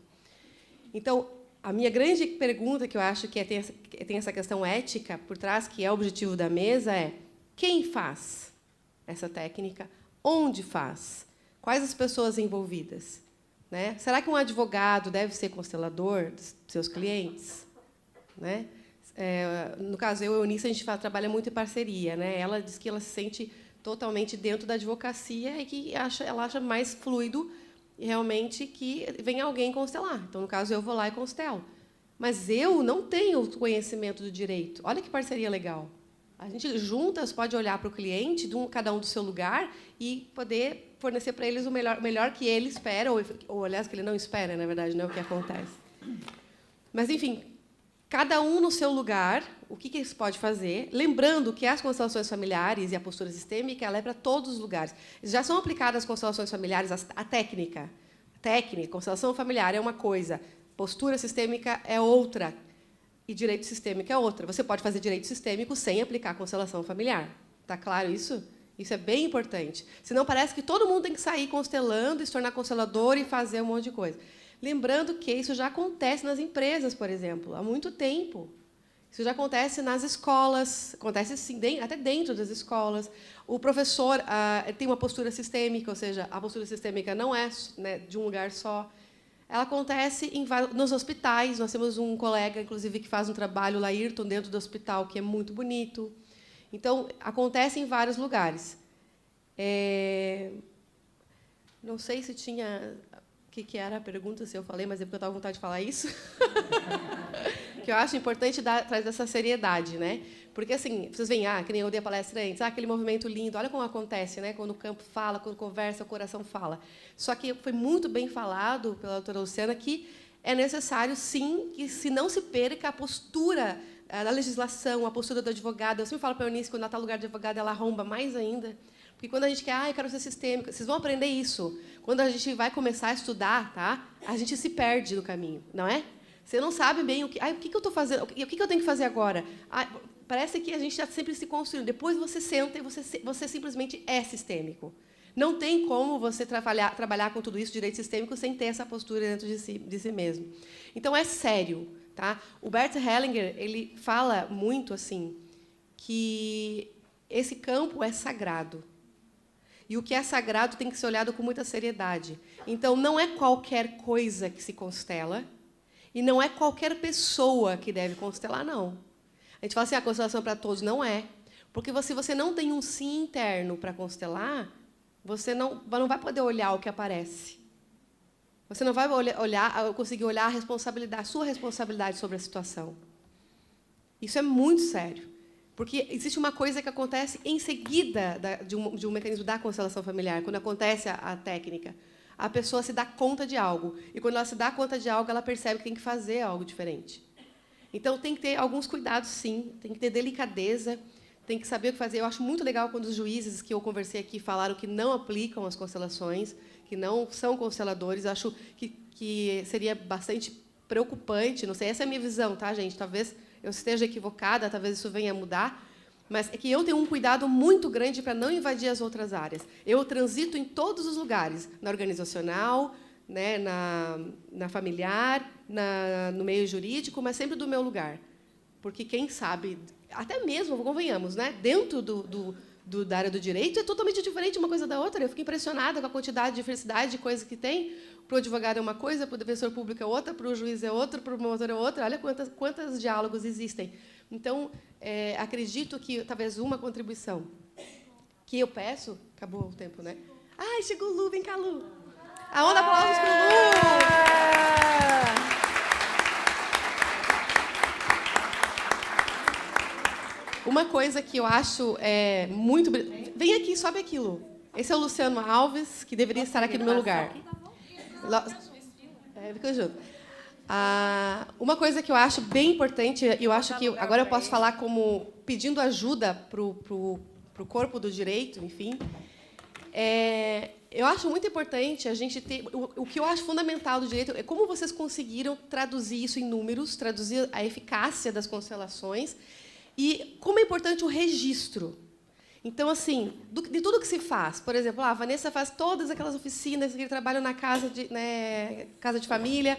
Então, a minha grande pergunta, que eu acho que tem essa questão ética por trás, que é o objetivo da mesa, é: quem faz essa técnica? Onde faz? Quais as pessoas envolvidas? Né? Será que um advogado deve ser constelador dos seus clientes? Né? No caso, eu e a Eunice, a gente trabalha muito em parceria. Né? Ela diz que ela se sente totalmente dentro da advocacia e que ela acha mais fluido realmente que venha alguém constelar. Então, no caso, eu vou lá e constelo. Mas eu não tenho conhecimento do direito. Olha que parceria legal. A gente juntas pode olhar para o cliente, cada um do seu lugar, e poder fornecer para eles o melhor que ele espera, ou aliás, que ele não espera, na verdade, não é o que acontece. Mas, enfim, cada um no seu lugar, o que isso pode fazer? Lembrando que as constelações familiares e a postura sistêmica ela é para todos os lugares. Já são aplicadas as constelações familiares, a técnica. Constelação familiar é uma coisa, postura sistêmica é outra, e direito sistêmico é outra. Você pode fazer direito sistêmico sem aplicar a constelação familiar. Está claro isso? Isso é bem importante. Senão parece que todo mundo tem que sair constelando, e se tornar constelador e fazer um monte de coisa. Lembrando que isso já acontece nas empresas, por exemplo, há muito tempo. Isso já acontece nas escolas, acontece sim, até dentro das escolas. O professor tem uma postura sistêmica, ou seja, a postura sistêmica não é, né, de um lugar só. Ela acontece nos hospitais. Nós temos um colega, inclusive, que faz um trabalho, o Laírton, dentro do hospital, que é muito bonito. Então, acontece em vários lugares. Não sei se tinha... O que era a pergunta, se eu falei, mas é porque eu estava com vontade de falar isso. Que eu acho importante trazer essa seriedade, né? Porque, assim, vocês veem, que nem eu dei a palestra antes, aquele movimento lindo, olha como acontece, né? Quando o campo fala, quando conversa, o coração fala. Só que foi muito bem falado pela doutora Luciana que é necessário, sim, que se não se perca a postura da legislação, a postura do advogado. Eu sempre falo para a Eunice, quando ela está no lugar de advogado, ela arromba mais ainda. Porque quando a gente quer, eu quero ser sistêmica, vocês vão aprender isso. Quando a gente vai começar a estudar, tá? A gente se perde no caminho, não é? Você não sabe bem o que eu estou fazendo, o que eu tenho que fazer agora. Parece que a gente está sempre se construindo. Depois você senta e você simplesmente é sistêmico. Não tem como você trabalhar com tudo isso, direito sistêmico, sem ter essa postura dentro de si mesmo. Então, é sério. Tá? O Bert Hellinger ele fala muito assim, que esse campo é sagrado. E o que é sagrado tem que ser olhado com muita seriedade. Então, não é qualquer coisa que se constela, e não é qualquer pessoa que deve constelar, não. A gente fala assim, a constelação para todos. Não é. Porque se você não tem um sim interno para constelar, você não vai poder olhar o que aparece. Você não vai conseguir olhar a sua responsabilidade sobre a situação. Isso é muito sério. Porque existe uma coisa que acontece em seguida de um mecanismo da constelação familiar, quando acontece a técnica. A pessoa se dá conta de algo. E, quando ela se dá conta de algo, ela percebe que tem que fazer algo diferente. Então, tem que ter alguns cuidados, sim. Tem que ter delicadeza. Tem que saber o que fazer. Eu acho muito legal quando os juízes que eu conversei aqui falaram que não aplicam as constelações, que não são consteladores. Eu acho que seria bastante preocupante. Não sei, essa é a minha visão, tá, gente? Talvez eu esteja equivocada, talvez isso venha a mudar, mas é que eu tenho um cuidado muito grande para não invadir as outras áreas. Eu transito em todos os lugares, na organizacional, né, na familiar, no meio jurídico, mas sempre do meu lugar. Porque, quem sabe, até mesmo, convenhamos, né, dentro da área do direito, é totalmente diferente uma coisa da outra. Eu fico impressionada com a quantidade de diversidade de coisas que tem. Para o advogado é uma coisa, para o defensor público é outra, para o juiz é outra, para o promotor é outra. Olha quantos diálogos existem. Então, acredito que talvez uma contribuição que eu peço... Acabou o tempo, né? Ai, chegou o Lu, vem cá, Lu. A onda aplausos para o Lu. Uma coisa que eu acho muito... Vem aqui, sobe aqui, Lu. Esse é o Luciano Alves, que deveria estar aqui no meu lugar. Fica junto. Uma coisa que eu acho bem importante, eu acho que agora eu posso falar como pedindo ajuda para o corpo do direito, enfim, eu acho muito importante a gente ter... O que eu acho fundamental do direito é como vocês conseguiram traduzir isso em números, traduzir a eficácia das constelações, e como é importante o registro. Então, assim, de tudo que se faz, por exemplo, a Vanessa faz todas aquelas oficinas que trabalham na casa de família,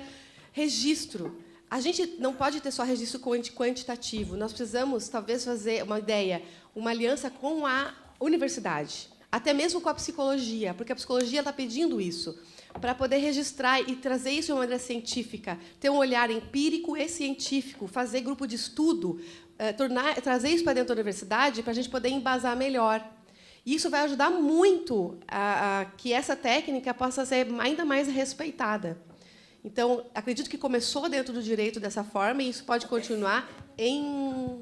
registro. A gente não pode ter só registro quantitativo. Nós precisamos, talvez, fazer uma aliança com a universidade, até mesmo com a psicologia, porque a psicologia está pedindo isso, para poder registrar e trazer isso de uma maneira científica, ter um olhar empírico e científico, fazer grupo de estudo, trazer isso para dentro da universidade para a gente poder embasar melhor. Isso vai ajudar muito a que essa técnica possa ser ainda mais respeitada. Então, acredito que começou dentro do direito dessa forma, e isso pode continuar em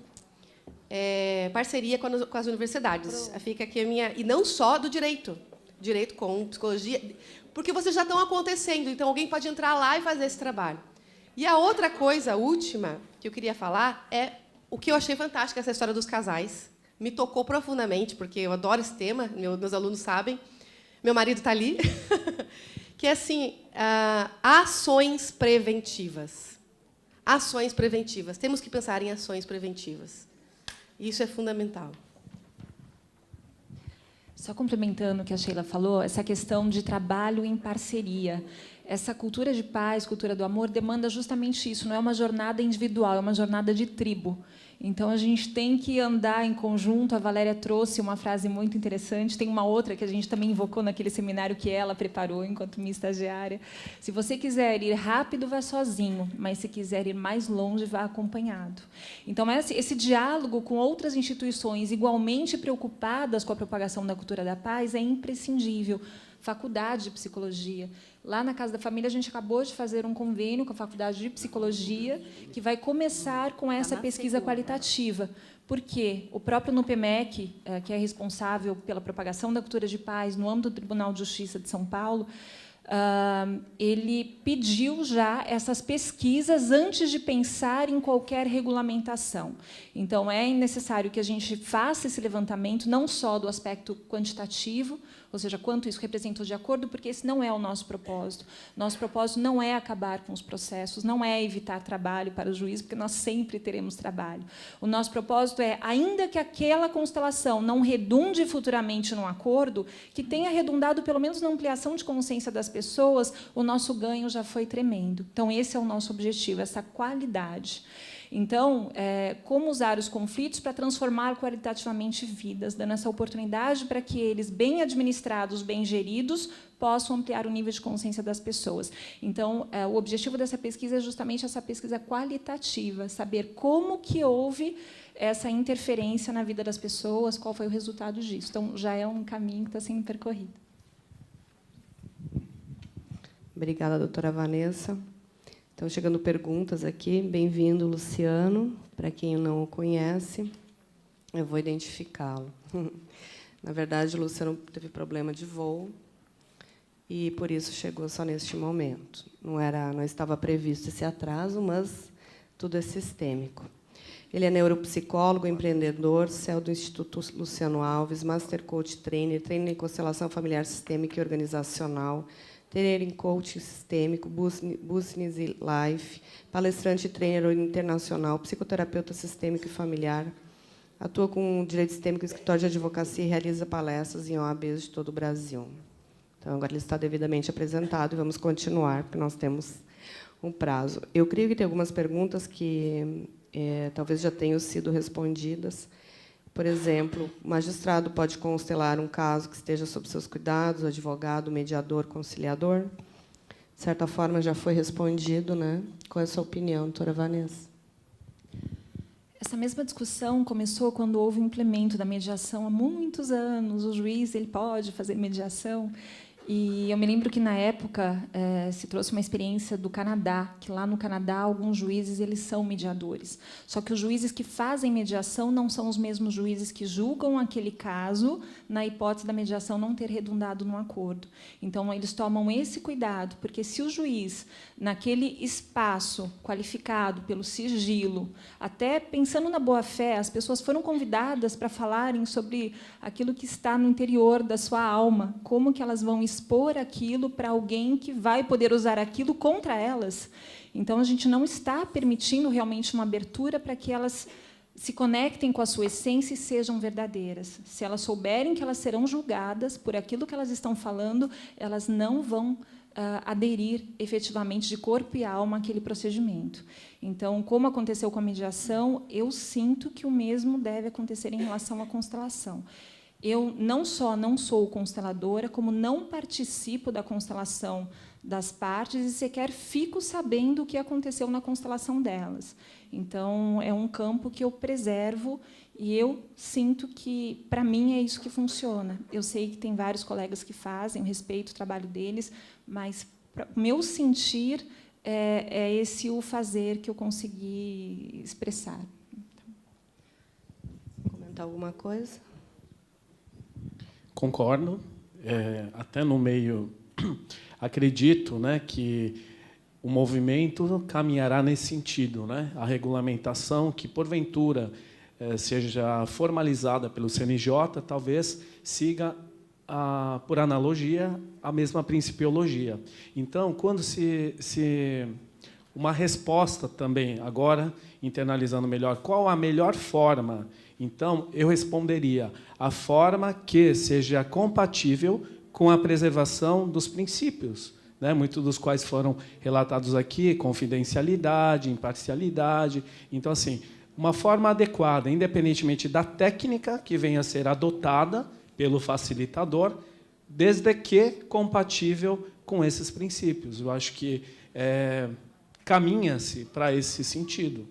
parceria com as universidades. Fica aqui a minha... E não só do direito com psicologia, porque vocês já estão acontecendo, então alguém pode entrar lá e fazer esse trabalho. E a outra coisa, a última, que eu queria falar, é o que eu achei fantástico, essa história dos casais. Me tocou profundamente, porque eu adoro esse tema, meus alunos sabem. Meu marido está ali. Que é assim, ações preventivas. Ações preventivas. Temos que pensar em ações preventivas. Isso é fundamental. Só complementando o que a Sheila falou, essa questão de trabalho em parceria. Essa cultura de paz, cultura do amor, demanda justamente isso. Não é uma jornada individual, é uma jornada de tribo. Então, a gente tem que andar em conjunto. A Valéria trouxe uma frase muito interessante. Tem uma outra que a gente também invocou naquele seminário que ela preparou enquanto minha estagiária. Se você quiser ir rápido, vá sozinho. Mas, se quiser ir mais longe, vá acompanhado. Então, esse diálogo com outras instituições igualmente preocupadas com a propagação da cultura da paz é imprescindível. Faculdade de Psicologia. Lá na Casa da Família, a gente acabou de fazer um convênio com a Faculdade de Psicologia, que vai começar com essa pesquisa qualitativa. Por quê? O próprio NUPEMEC, que é responsável pela propagação da cultura de paz no âmbito do Tribunal de Justiça de São Paulo, ele pediu já essas pesquisas antes de pensar em qualquer regulamentação. Então, é necessário que a gente faça esse levantamento, não só do aspecto quantitativo, ou seja, quanto isso representou de acordo, porque esse não é o nosso propósito. Nosso propósito não é acabar com os processos, não é evitar trabalho para o juiz, porque nós sempre teremos trabalho. O nosso propósito é, ainda que aquela constelação não redunde futuramente num acordo, que tenha redundado pelo menos na ampliação de consciência das pessoas, o nosso ganho já foi tremendo. Então, esse é o nosso objetivo, essa qualidade. Então, como usar os conflitos para transformar qualitativamente vidas, dando essa oportunidade para que eles, bem administrados, bem geridos, possam ampliar o nível de consciência das pessoas. Então, o objetivo dessa pesquisa é justamente essa pesquisa qualitativa, saber como que houve essa interferência na vida das pessoas, qual foi o resultado disso. Então, já é um caminho que está sendo percorrido. Obrigada, doutora Vanessa. Estão chegando perguntas aqui. Bem-vindo, Luciano. Para quem não o conhece, eu vou identificá-lo. Na verdade, o Luciano teve problema de voo e, por isso, chegou só neste momento. Não estava previsto esse atraso, mas tudo é sistêmico. Ele é neuropsicólogo, empreendedor, CEL do Instituto Luciano Alves, Master Coach Trainer, trainer em constelação familiar sistêmica e organizacional, trainer em coaching sistêmico, business e life, palestrante e trainer internacional, psicoterapeuta sistêmico e familiar, atua com direito sistêmico, escritório de advocacia e realiza palestras em OABs de todo o Brasil. Então, agora ele está devidamente apresentado e vamos continuar, porque nós temos um prazo. Eu creio que tem algumas perguntas que talvez já tenham sido respondidas. Por exemplo, o magistrado pode constelar um caso que esteja sob seus cuidados, o advogado, o mediador, conciliador? De certa forma, já foi respondido, né? Qual é a sua opinião, doutora Vanessa? Essa mesma discussão começou quando houve o implemento da mediação há muitos anos. O juiz ele pode fazer mediação. E eu me lembro que, na época, se trouxe uma experiência do Canadá, que lá no Canadá alguns juízes eles são mediadores. Só que os juízes que fazem mediação não são os mesmos juízes que julgam aquele caso, na hipótese da mediação não ter redundado num acordo. Então, eles tomam esse cuidado, porque se o juiz, naquele espaço qualificado pelo sigilo, até pensando na boa-fé, as pessoas foram convidadas para falarem sobre aquilo que está no interior da sua alma, como que elas vão expor aquilo para alguém que vai poder usar aquilo contra elas. Então, a gente não está permitindo realmente uma abertura para que elas se conectem com a sua essência e sejam verdadeiras. Se elas souberem que elas serão julgadas por aquilo que elas estão falando, elas não vão aderir efetivamente de corpo e alma àquele procedimento. Então, como aconteceu com a mediação, eu sinto que o mesmo deve acontecer em relação à constelação. eu não só não sou consteladora, como não participo da constelação das partes e sequer fico sabendo o que aconteceu na constelação delas. Então, é um campo que eu preservo e eu sinto que, para mim, é isso que funciona. Eu sei que tem vários colegas que fazem, eu respeito o trabalho deles, mas, o meu sentir, é esse o fazer que eu consegui expressar. Comentar alguma coisa? Concordo. Até no meio, acredito, né, que o movimento caminhará nesse sentido, né? A regulamentação que, porventura, seja formalizada pelo CNJ, talvez siga, por analogia, a mesma principiologia. Então, quando uma resposta também, agora, internalizando melhor, qual a melhor forma? Então, eu responderia a forma que seja compatível com a preservação dos princípios, né, muitos dos quais foram relatados aqui, confidencialidade, imparcialidade. Então, assim, uma forma adequada, independentemente da técnica que venha a ser adotada pelo facilitador, desde que compatível com esses princípios. Eu acho que caminha-se para esse sentido.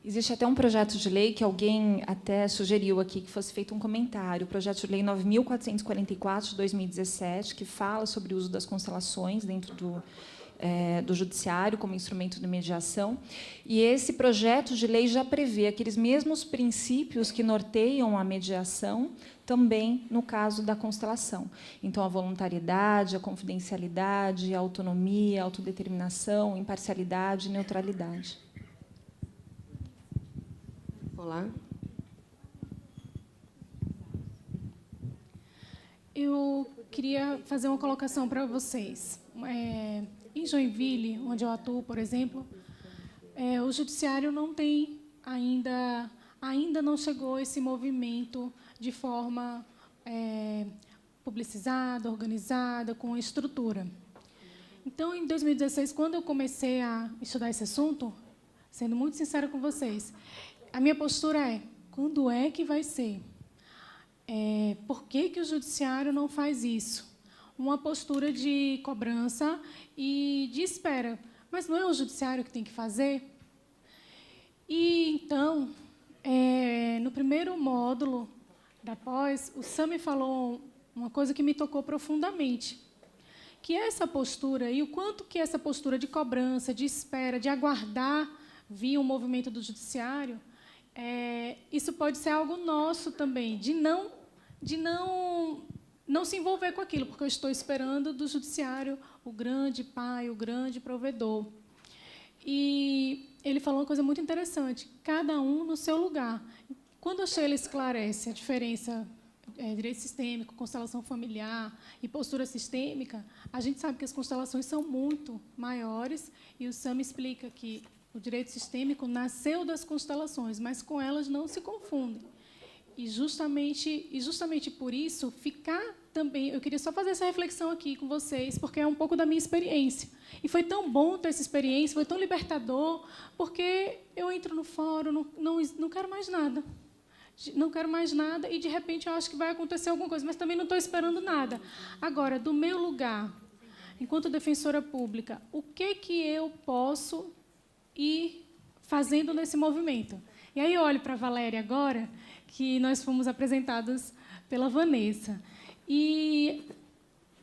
Existe até um projeto de lei que alguém até sugeriu aqui que fosse feito um comentário, o projeto de lei 9.444, de 2017, que fala sobre o uso das constelações dentro do judiciário como instrumento de mediação. E esse projeto de lei já prevê aqueles mesmos princípios que norteiam a mediação também no caso da constelação. Então, a voluntariedade, a confidencialidade, a autonomia, a autodeterminação, imparcialidade e neutralidade. Olá. Eu queria fazer uma colocação para vocês. Em Joinville, onde eu atuo, por exemplo, o judiciário não tem ainda não chegou esse movimento de forma publicizada, organizada, com estrutura. Então, em 2016, quando eu comecei a estudar esse assunto, sendo muito sincera com vocês, a minha postura é: quando é que vai ser? Por que o judiciário não faz isso? Uma postura de cobrança e de espera. Mas não é o judiciário que tem que fazer? E, então, no primeiro módulo da pós, o Sam me falou uma coisa que me tocou profundamente, que essa postura, e o quanto que essa postura de cobrança, de espera, de aguardar vir um movimento do judiciário, isso pode ser algo nosso também, de não se envolver com aquilo, porque eu estou esperando do judiciário o grande pai, o grande provedor. E ele falou uma coisa muito interessante: cada um no seu lugar. Quando a Sheila esclarece a diferença direito sistêmico, constelação familiar e postura sistêmica, a gente sabe que as constelações são muito maiores, e o Sam explica que o direito sistêmico nasceu das constelações, mas com elas não se confundem. E justamente por isso, ficar também... Eu queria só fazer essa reflexão aqui com vocês, porque é um pouco da minha experiência. E foi tão bom ter essa experiência, foi tão libertador, porque eu entro no fórum, não quero mais nada. Não quero mais nada, e, de repente, eu acho que vai acontecer alguma coisa, mas também não estou esperando nada. Agora, do meu lugar, enquanto defensora pública, o que eu posso ir fazendo nesse movimento? E aí eu olho para a Valéria agora, que nós fomos apresentadas pela Vanessa. E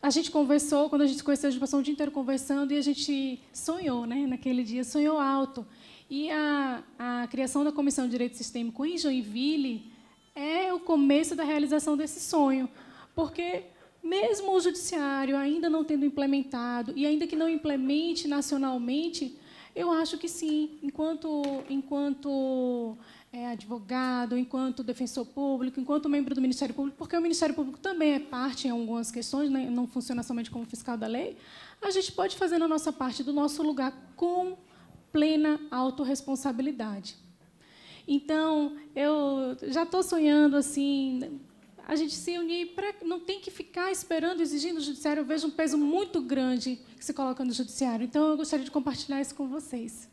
a gente conversou, quando a gente se conheceu, a gente passou o dia inteiro conversando, e a gente sonhou, né, naquele dia, sonhou alto. E a criação da Comissão de Direito Sistêmico em Joinville é o começo da realização desse sonho, porque, mesmo o judiciário ainda não tendo implementado, e ainda que não implemente nacionalmente, eu acho que sim, enquanto advogado, enquanto defensor público, enquanto membro do Ministério Público, porque o Ministério Público também é parte em algumas questões, né, não funciona somente como fiscal da lei, a gente pode fazer a nossa parte do nosso lugar com plena autorresponsabilidade. Então, eu já estou sonhando assim, a gente se unir, não tem que ficar esperando, exigindo o judiciário. Eu vejo um peso muito grande que se coloca no judiciário. Então, eu gostaria de compartilhar isso com vocês.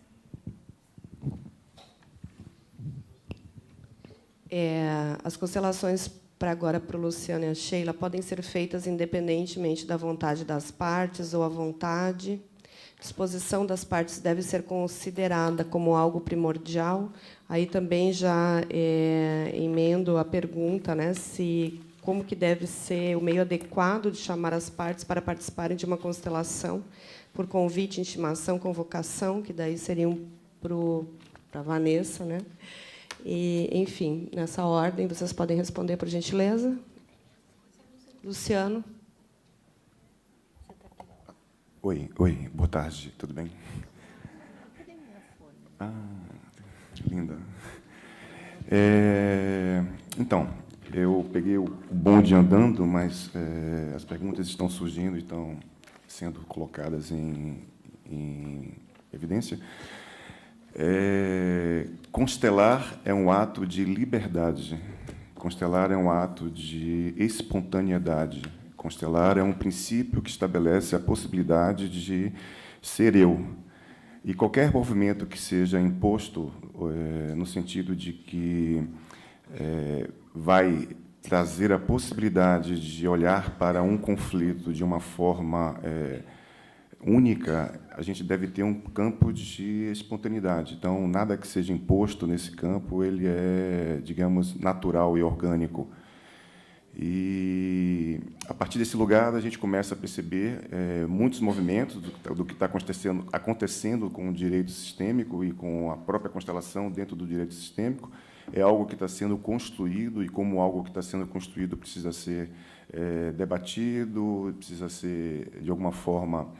As constelações, para agora, para o Luciano e a Sheila, podem ser feitas independentemente da vontade das partes ou à vontade. A disposição das partes deve ser considerada como algo primordial. Aí também já emendo a pergunta, né, como que deve ser o meio adequado de chamar as partes para participarem de uma constelação, por convite, intimação, convocação, que daí seriam para a Vanessa, né? E, enfim, nessa ordem, vocês podem responder, por gentileza. Luciano. Oi, boa tarde, tudo bem? Ah, linda. Então, eu peguei o bonde andando, mas as perguntas estão surgindo e estão sendo colocadas em evidência. Constelar é um ato de liberdade. Constelar é um ato de espontaneidade. Constelar é um princípio que estabelece a possibilidade de ser eu. E qualquer movimento que seja imposto no sentido de que vai trazer a possibilidade de olhar para um conflito de uma forma única, a gente deve ter um campo de espontaneidade. Então, nada que seja imposto nesse campo, ele é, digamos, natural e orgânico. E, a partir desse lugar, a gente começa a perceber muitos movimentos do que está acontecendo com o direito sistêmico e com a própria constelação dentro do direito sistêmico. É algo que está sendo construído, e como algo que está sendo construído precisa ser debatido, precisa ser, de alguma forma,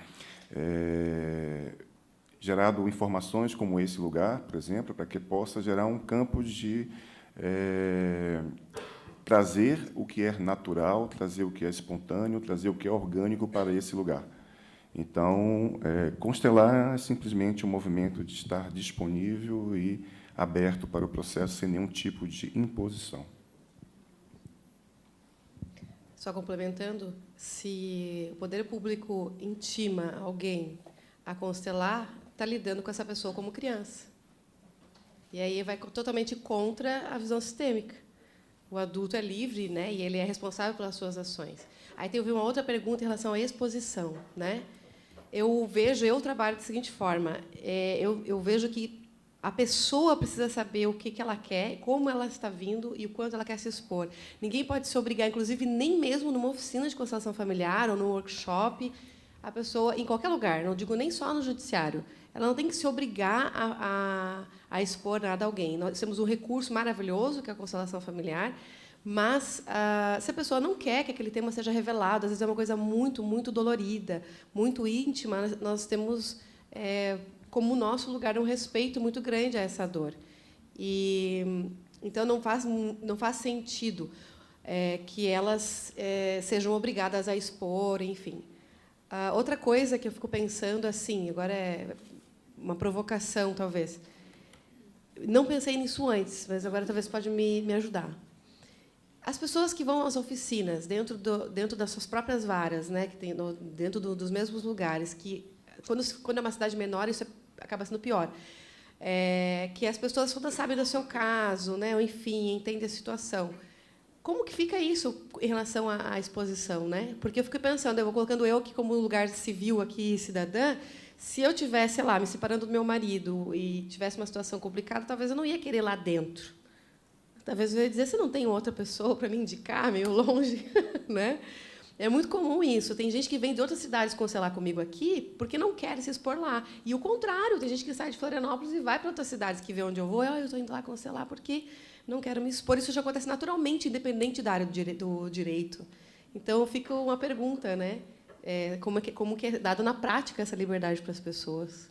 gerado informações como esse lugar, por exemplo, para que possa gerar um campo de trazer o que é natural, trazer o que é espontâneo, trazer o que é orgânico para esse lugar. Então, constelar é simplesmente um movimento de estar disponível e aberto para o processo, sem nenhum tipo de imposição. Só complementando, se o poder público intima alguém a constelar, está lidando com essa pessoa como criança. E aí vai totalmente contra a visão sistêmica. O adulto é livre, né, e ele é responsável pelas suas ações. Aí tem uma outra pergunta em relação à exposição, né? Eu trabalho da seguinte forma: eu vejo que a pessoa precisa saber o que ela quer, como ela está vindo e o quanto ela quer se expor. Ninguém pode se obrigar, inclusive nem mesmo numa oficina de constelação familiar ou num workshop, a pessoa, em qualquer lugar, não digo nem só no judiciário, ela não tem que se obrigar a expor nada a alguém. Nós temos um recurso maravilhoso, que é a constelação familiar, mas se a pessoa não quer que aquele tema seja revelado, às vezes é uma coisa muito, muito dolorida, muito íntima, nós temos, como nosso lugar, um respeito muito grande a essa dor. E, então, não faz sentido que elas sejam obrigadas a expor, enfim. Outra coisa que eu fico pensando, assim, agora é uma provocação, talvez. Não pensei nisso antes, mas agora talvez pode me ajudar. As pessoas que vão às oficinas, dentro das suas próprias varas, né, que tem dentro dos mesmos lugares, que, quando é uma cidade menor, isso acaba sendo pior, que as pessoas todas sabem do seu caso, né, ou, enfim, entendem a situação. Como que fica isso em relação à exposição, né? Porque eu fico pensando, eu vou colocando eu aqui como lugar civil, aqui, cidadã, se eu tivesse, sei lá, me separando do meu marido e tivesse uma situação complicada, talvez eu não ia querer ir lá dentro. Talvez eu ia dizer, você não tem outra pessoa para me indicar, meio longe, né? É muito comum isso. Tem gente que vem de outras cidades constelar comigo aqui porque não quer se expor lá. E o contrário, tem gente que sai de Florianópolis e vai para outras cidades que vê onde eu vou. Eu estou indo lá constelar porque não quero me expor. Isso já acontece naturalmente, independente da área do direito. Então, fica uma pergunta, né? Como que é dado na prática essa liberdade para as pessoas?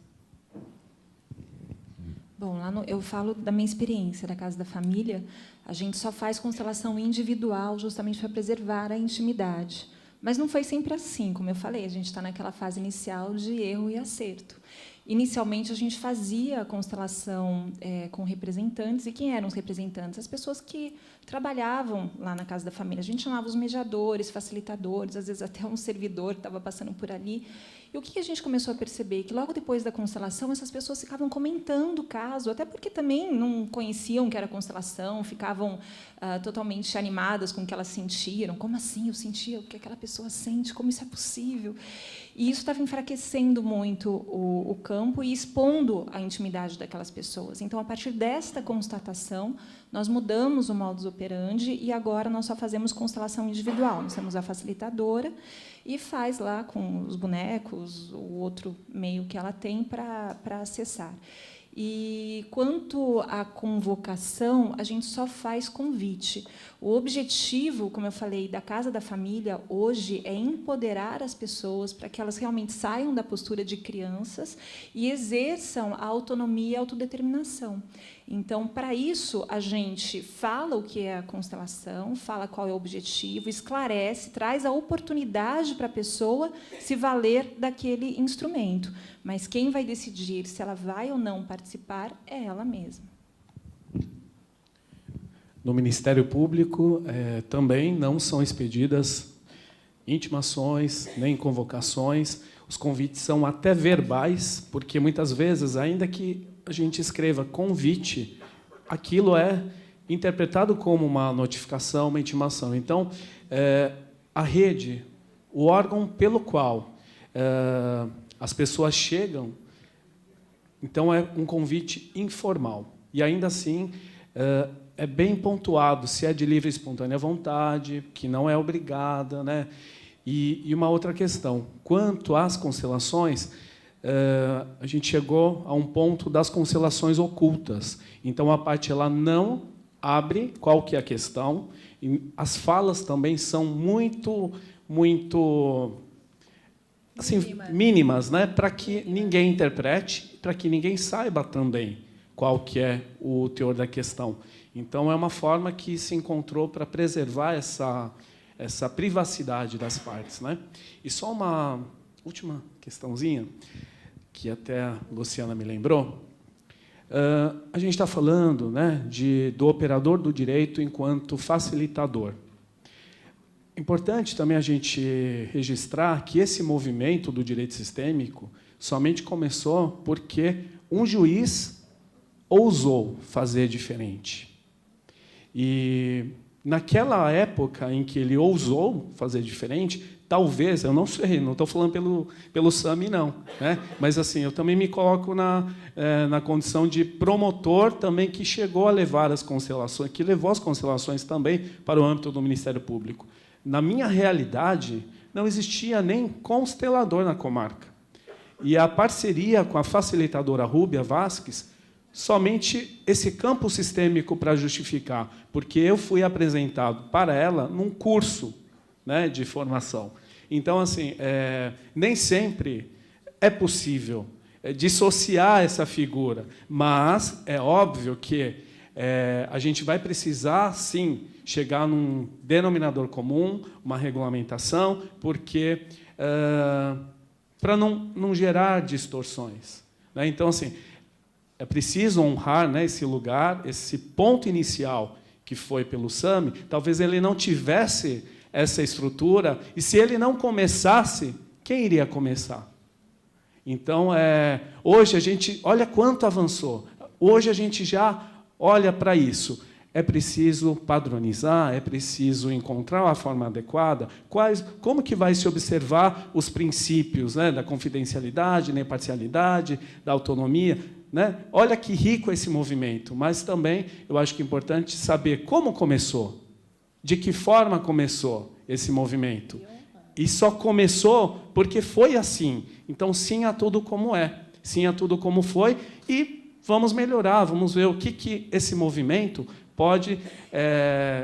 Bom, eu falo da minha experiência da Casa da Família. A gente só faz constelação individual justamente para preservar a intimidade. Mas não foi sempre assim, como eu falei. A gente está naquela fase inicial de erro e acerto. Inicialmente, a gente fazia a constelação com representantes. E quem eram os representantes? As pessoas que trabalhavam lá na casa da família. A gente chamava os mediadores, facilitadores, às vezes até um servidor que estava passando por ali. E o que a gente começou a perceber? Que, logo depois da constelação, essas pessoas ficavam comentando o caso, até porque também não conheciam o que era constelação, ficavam totalmente animadas com o que elas sentiram. Como assim? Eu sentia o que aquela pessoa sente? Como isso é possível? E isso estava enfraquecendo muito o campo e expondo a intimidade daquelas pessoas. Então, a partir desta constatação, nós mudamos o modus operandi e agora nós só fazemos constelação individual. Nós temos a facilitadora e faz lá com os bonecos, o outro meio que ela tem para acessar. E, quanto à convocação, a gente só faz convite. O objetivo, como eu falei, da Casa da Família, hoje, é empoderar as pessoas para que elas realmente saiam da postura de crianças e exerçam a autonomia e a autodeterminação. Então, para isso, a gente fala o que é a constelação, fala qual é o objetivo, esclarece, traz a oportunidade para a pessoa se valer daquele instrumento. Mas quem vai decidir se ela vai ou não participar é ela mesma. No Ministério Público, também não são expedidas intimações, nem convocações. Os convites são até verbais, porque, muitas vezes, ainda que a gente escreva convite, aquilo é interpretado como uma notificação, uma intimação. Então, a rede, o órgão pelo qual as pessoas chegam, então é um convite informal. E, ainda assim, é bem pontuado se é de livre e espontânea vontade, que não é obrigada, né? E uma outra questão, quanto às constelações, a gente chegou a um ponto das constelações ocultas. Então, a parte ela não abre qual que é a questão. E as falas também são muito assim, mínimas, né? Para que ninguém interprete, para que ninguém saiba também qual que é o teor da questão. Então, é uma forma que se encontrou para preservar essa privacidade das partes, né? E só uma última questãozinha, que até a Luciana me lembrou. A gente está falando, né, do operador do direito enquanto facilitador. Importante também a gente registrar que esse movimento do direito sistêmico somente começou porque um juiz ousou fazer diferente. E, naquela época em que ele ousou fazer diferente, talvez, eu não sei, não estou falando pelo SAMI, não, né? Mas, assim, eu também me coloco na condição de promotor também que chegou a levar as constelações, que levou as constelações também para o âmbito do Ministério Público. Na minha realidade, não existia nem constelador na comarca. E a parceria com a facilitadora Rúbia Vasques, somente esse campo sistêmico para justificar, porque eu fui apresentado para ela num curso, né, de formação. Então, assim, nem sempre é possível dissociar essa figura, mas é óbvio que a gente vai precisar, sim, chegar num denominador comum, uma regulamentação, porque para não gerar distorções, né? Então, assim, é preciso honrar, né, esse lugar, esse ponto inicial que foi pelo SAMI. Talvez ele não tivesse essa estrutura, e se ele não começasse, quem iria começar? Então, hoje a gente, olha quanto avançou, hoje a gente já olha para isso. É preciso padronizar, é preciso encontrar a forma adequada, como que vai se observar os princípios, né, da confidencialidade, da imparcialidade, da autonomia, né? Olha que rico esse movimento, mas também eu acho que é importante saber como começou, de que forma começou esse movimento. E só começou porque foi assim. Então, sim a tudo como é, sim a tudo como foi, e vamos melhorar, vamos ver o que esse movimento pode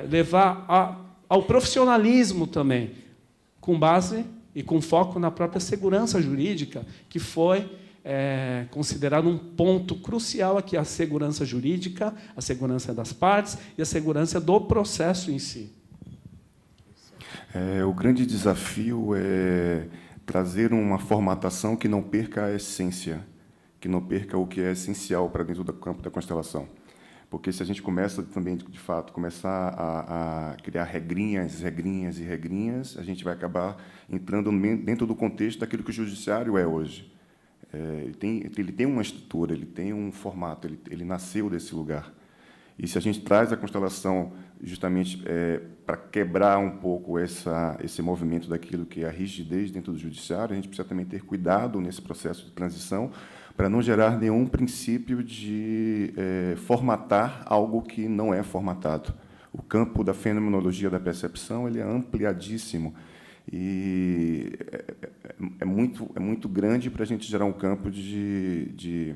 levar ao profissionalismo também, com base e com foco na própria segurança jurídica, que foi considerado um ponto crucial aqui, a segurança jurídica, a segurança das partes e a segurança do processo em si. O grande desafio é trazer uma formatação que não perca a essência, que não perca o que é essencial para dentro do campo da constelação. Porque se a gente começa também, de fato, começar a criar regrinhas, a gente vai acabar entrando dentro do contexto daquilo que o judiciário é hoje. Ele tem uma estrutura, ele tem um formato, ele nasceu desse lugar. E se a gente traz a constelação justamente para quebrar um pouco esse movimento daquilo que é a rigidez dentro do judiciário, a gente precisa também ter cuidado nesse processo de transição para não gerar nenhum princípio de formatar algo que não é formatado. O campo da fenomenologia da percepção ele é ampliadíssimo e é muito grande para a gente gerar um campo de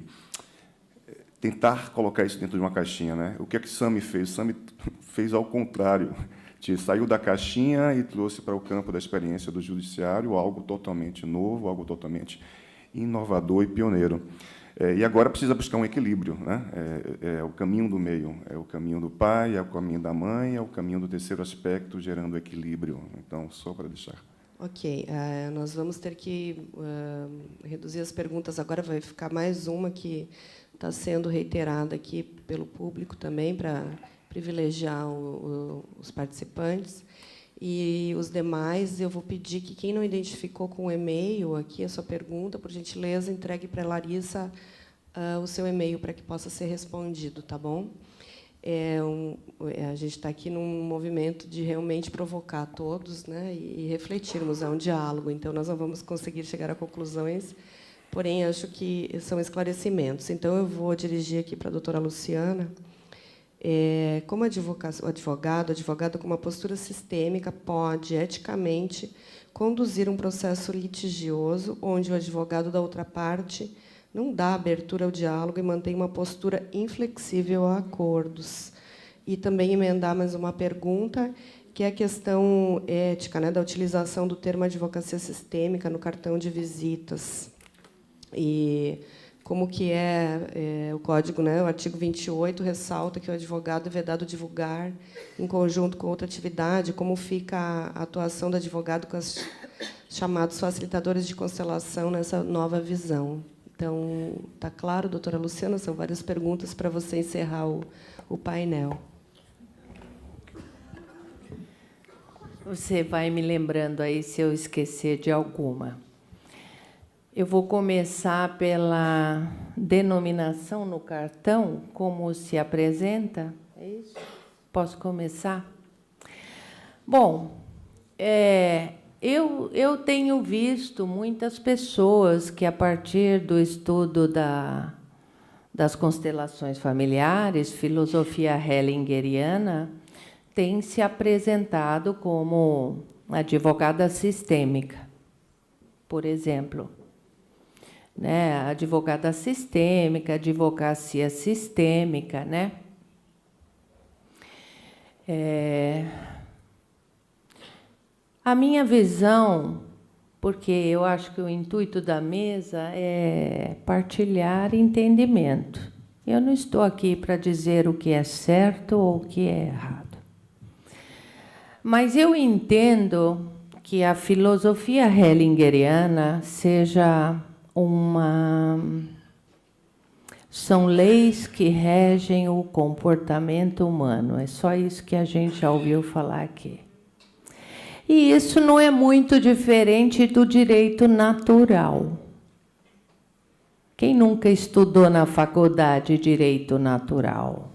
tentar colocar isso dentro de uma caixinha, né? O que é que Sami fez? Sami fez ao contrário. Saiu da caixinha e trouxe para o campo da experiência do judiciário algo totalmente novo, algo totalmente inovador e pioneiro. E agora precisa buscar um equilíbrio, né? É o caminho do meio, é o caminho do pai, é o caminho da mãe, é o caminho do terceiro aspecto, gerando equilíbrio. Então, só para deixar. Ok, nós vamos ter que reduzir as perguntas. Agora vai ficar mais uma que está sendo reiterada aqui pelo público também, para privilegiar os participantes. E os demais, eu vou pedir que quem não identificou com o e-mail aqui a sua pergunta, por gentileza, entregue para a Larissa o seu e-mail para que possa ser respondido, tá bom? A gente está aqui num movimento de realmente provocar todos, né, e refletirmos, é um diálogo, então nós não vamos conseguir chegar a conclusões, porém, acho que são esclarecimentos. Então, eu vou dirigir aqui para a doutora Luciana. Como advogado com uma postura sistêmica pode, eticamente, conduzir um processo litigioso onde o advogado da outra parte não dá abertura ao diálogo e mantém uma postura inflexível a acordos. E também emendar mais uma pergunta, que é a questão ética, né, da utilização do termo advocacia sistêmica no cartão de visitas. E como que o código, né, o artigo 28 ressalta que o advogado é vedado divulgar, em conjunto com outra atividade, como fica a atuação do advogado com os chamados facilitadores de constelação nessa nova visão. Então, está claro, doutora Luciana? São várias perguntas para você encerrar o painel. Você vai me lembrando aí se eu esquecer de alguma. Eu vou começar pela denominação no cartão, como se apresenta. É isso? Posso começar? Bom, eu tenho visto muitas pessoas que, a partir do estudo das constelações familiares, filosofia hellingeriana, têm se apresentado como advogada sistêmica, por exemplo. Né, advogada sistêmica, advocacia sistêmica, né? A minha visão, porque eu acho que o intuito da mesa é partilhar entendimento. Eu não estou aqui para dizer o que é certo ou o que é errado. Mas eu entendo que a filosofia hellingeriana seja são leis que regem o comportamento humano. É só isso que a gente já ouviu falar aqui. E isso não é muito diferente do direito natural. Quem nunca estudou na faculdade direito natural?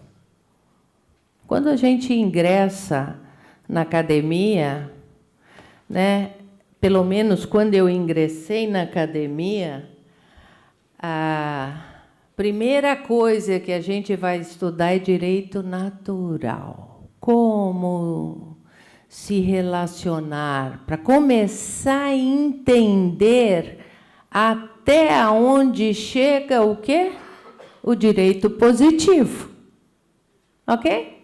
Quando a gente ingressa na academia, né, pelo menos quando eu ingressei na academia, a primeira coisa que a gente vai estudar é direito natural. Como se relacionar, para começar a entender até onde chega o quê? O direito positivo. Ok?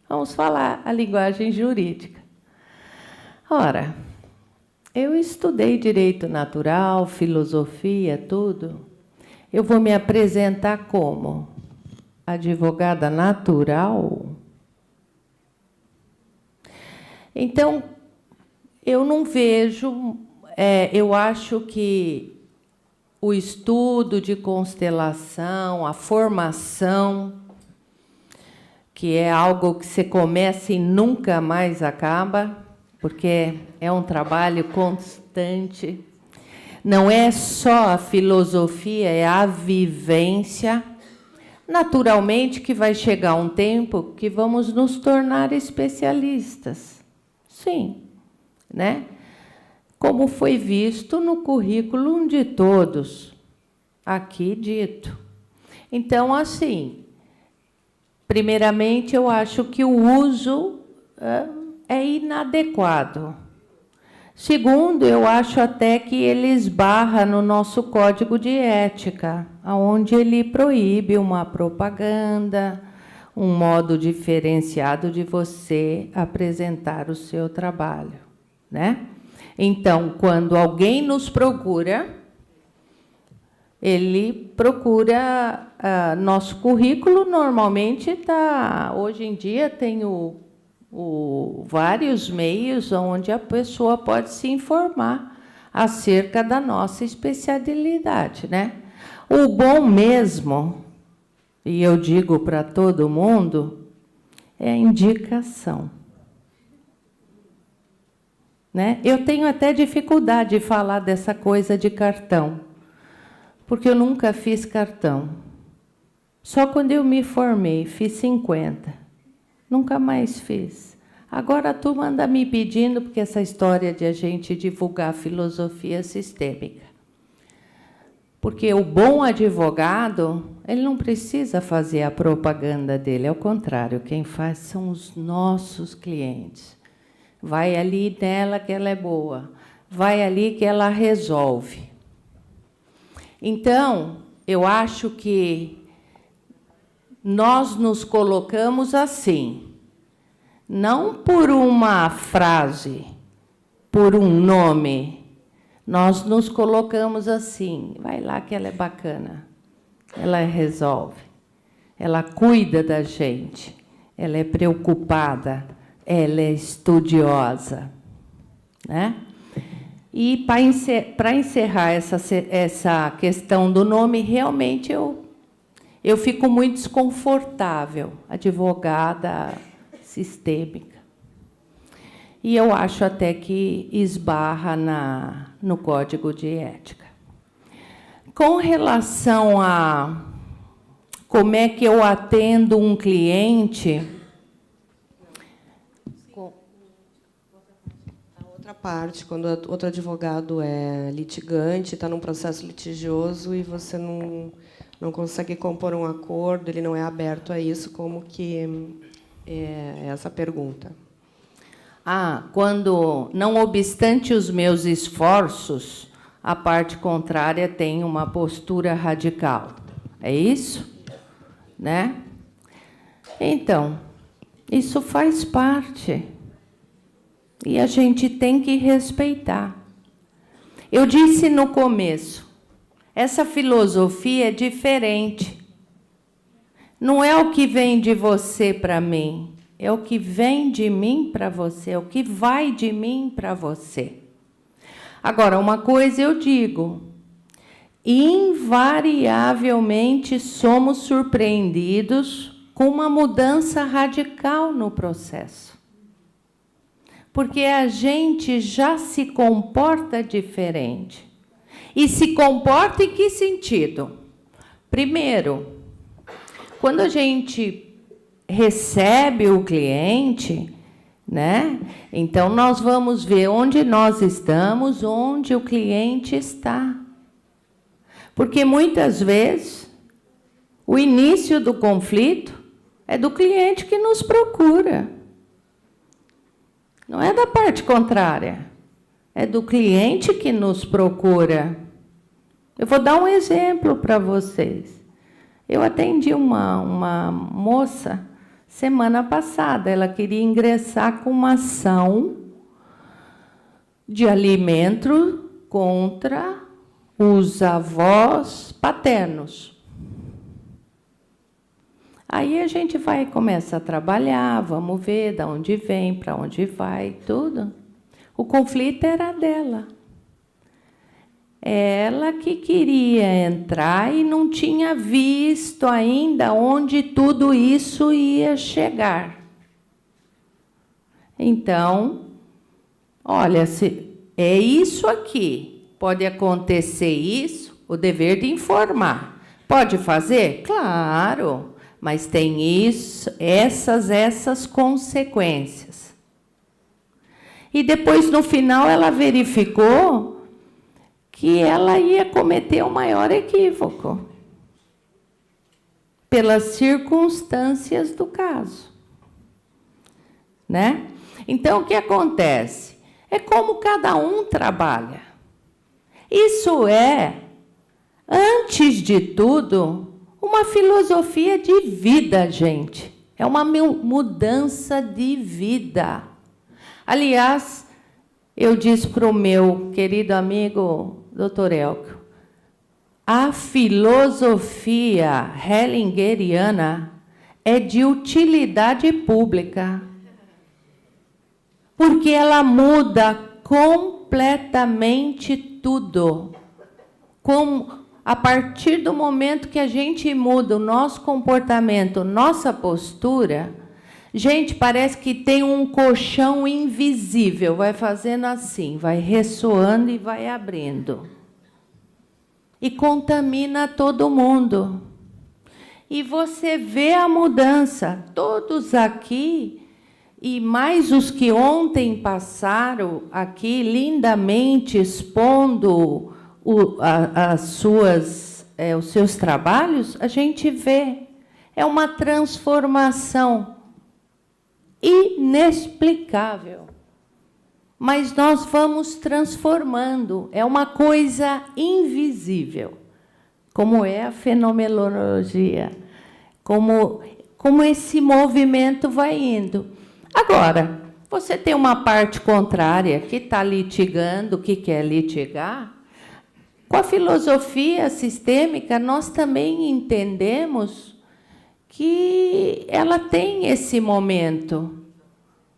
Vamos falar a linguagem jurídica. Ora, eu estudei direito natural, filosofia, tudo. Eu vou me apresentar como advogada natural. Então, eu não vejo, eu acho que o estudo de constelação, a formação, que é algo que você começa e nunca mais acaba, porque é um trabalho constante. Não é só a filosofia, é a vivência. Naturalmente que vai chegar um tempo que vamos nos tornar especialistas. Sim, né? Como foi visto no currículo de todos, aqui dito. Então, assim, primeiramente, eu acho que o uso é inadequado. Segundo, eu acho até que ele esbarra no nosso código de ética, onde ele proíbe uma propaganda, um modo diferenciado de você apresentar o seu trabalho, né? Então, quando alguém nos procura, ele procura nosso currículo. Normalmente hoje em dia tem vários meios onde a pessoa pode se informar acerca da nossa especialidade, né? O bom mesmo, e eu digo para todo mundo, é a indicação. Né? Eu tenho até dificuldade de falar dessa coisa de cartão, porque eu nunca fiz cartão. Só quando eu me formei, fiz 50. Nunca mais fiz. Agora a turma anda me pedindo, porque essa história de a gente divulgar filosofia sistêmica. Porque o bom advogado, ele não precisa fazer a propaganda dele, ao contrário, quem faz são os nossos clientes. Vai ali nela que ela é boa, vai ali que ela resolve. Então, eu acho que nós nos colocamos assim, não por uma frase, por um nome, nós nos colocamos assim, vai lá que ela é bacana, ela resolve, ela cuida da gente, ela é preocupada, ela é estudiosa, né? E para encerrar essa questão do nome, realmente eu fico muito desconfortável, advogada sistêmica. E eu acho até que esbarra no Código de Ética. Com relação a como é que eu atendo um cliente... Parte, quando outro advogado é litigante, está num processo litigioso e você não consegue compor um acordo, ele não é aberto a isso, como que é essa pergunta? Quando, não obstante os meus esforços, a parte contrária tem uma postura radical. É isso? Né? Então, isso faz parte. E a gente tem que respeitar. Eu disse no começo, essa filosofia é diferente. Não é o que vem de você para mim, é o que vem de mim para você, é o que vai de mim para você. Agora, uma coisa eu digo, invariavelmente somos surpreendidos com uma mudança radical no processo. Porque a gente já se comporta diferente. E se comporta em que sentido? Primeiro, quando a gente recebe o cliente, né? Então nós vamos ver onde nós estamos, onde o cliente está. Porque muitas vezes o início do conflito é do cliente que nos procura. Não é da parte contrária, é do cliente que nos procura. Eu vou dar um exemplo para vocês. Eu atendi uma moça semana passada, ela queria ingressar com uma ação de alimento contra os avós paternos. Aí a gente vai e começa a trabalhar, vamos ver de onde vem, para onde vai, tudo. O conflito era dela. ela que queria entrar e não tinha visto ainda onde tudo isso ia chegar. Então, olha, se é isso aqui, pode acontecer isso, o dever de informar. Pode fazer? Claro, mas tem isso, essas consequências. E depois, no final, ela verificou que ela ia cometer o maior equívoco pelas circunstâncias do caso, né? Então, o que acontece? É como cada um trabalha. Isso é, antes de tudo, uma filosofia de vida, gente. É uma mudança de vida. Aliás, eu disse para o meu querido amigo, Dr. Elcio, a filosofia hellingeriana é de utilidade pública, porque ela muda completamente tudo. A partir do momento que a gente muda o nosso comportamento, nossa postura, gente, parece que tem um colchão invisível, vai fazendo assim, vai ressoando e vai abrindo. E contamina todo mundo. E você vê a mudança. Todos aqui, e mais os que ontem passaram aqui, lindamente expondo os seus trabalhos, a gente vê. É uma transformação inexplicável. Mas nós vamos transformando. É uma coisa invisível, como é a fenomenologia, como esse movimento vai indo. Agora, você tem uma parte contrária que está litigando, que quer litigar. Com a filosofia sistêmica, nós também entendemos que ela tem esse momento,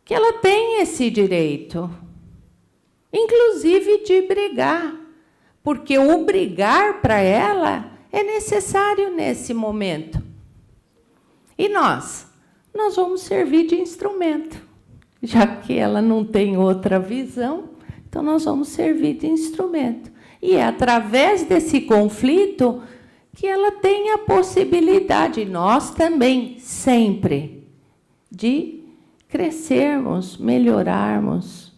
que ela tem esse direito, inclusive de brigar, porque o brigar para ela é necessário nesse momento. E nós vamos servir de instrumento, já que ela não tem outra visão, então nós vamos servir de instrumento. E é através desse conflito que ela tem a possibilidade, nós também, sempre, de crescermos, melhorarmos.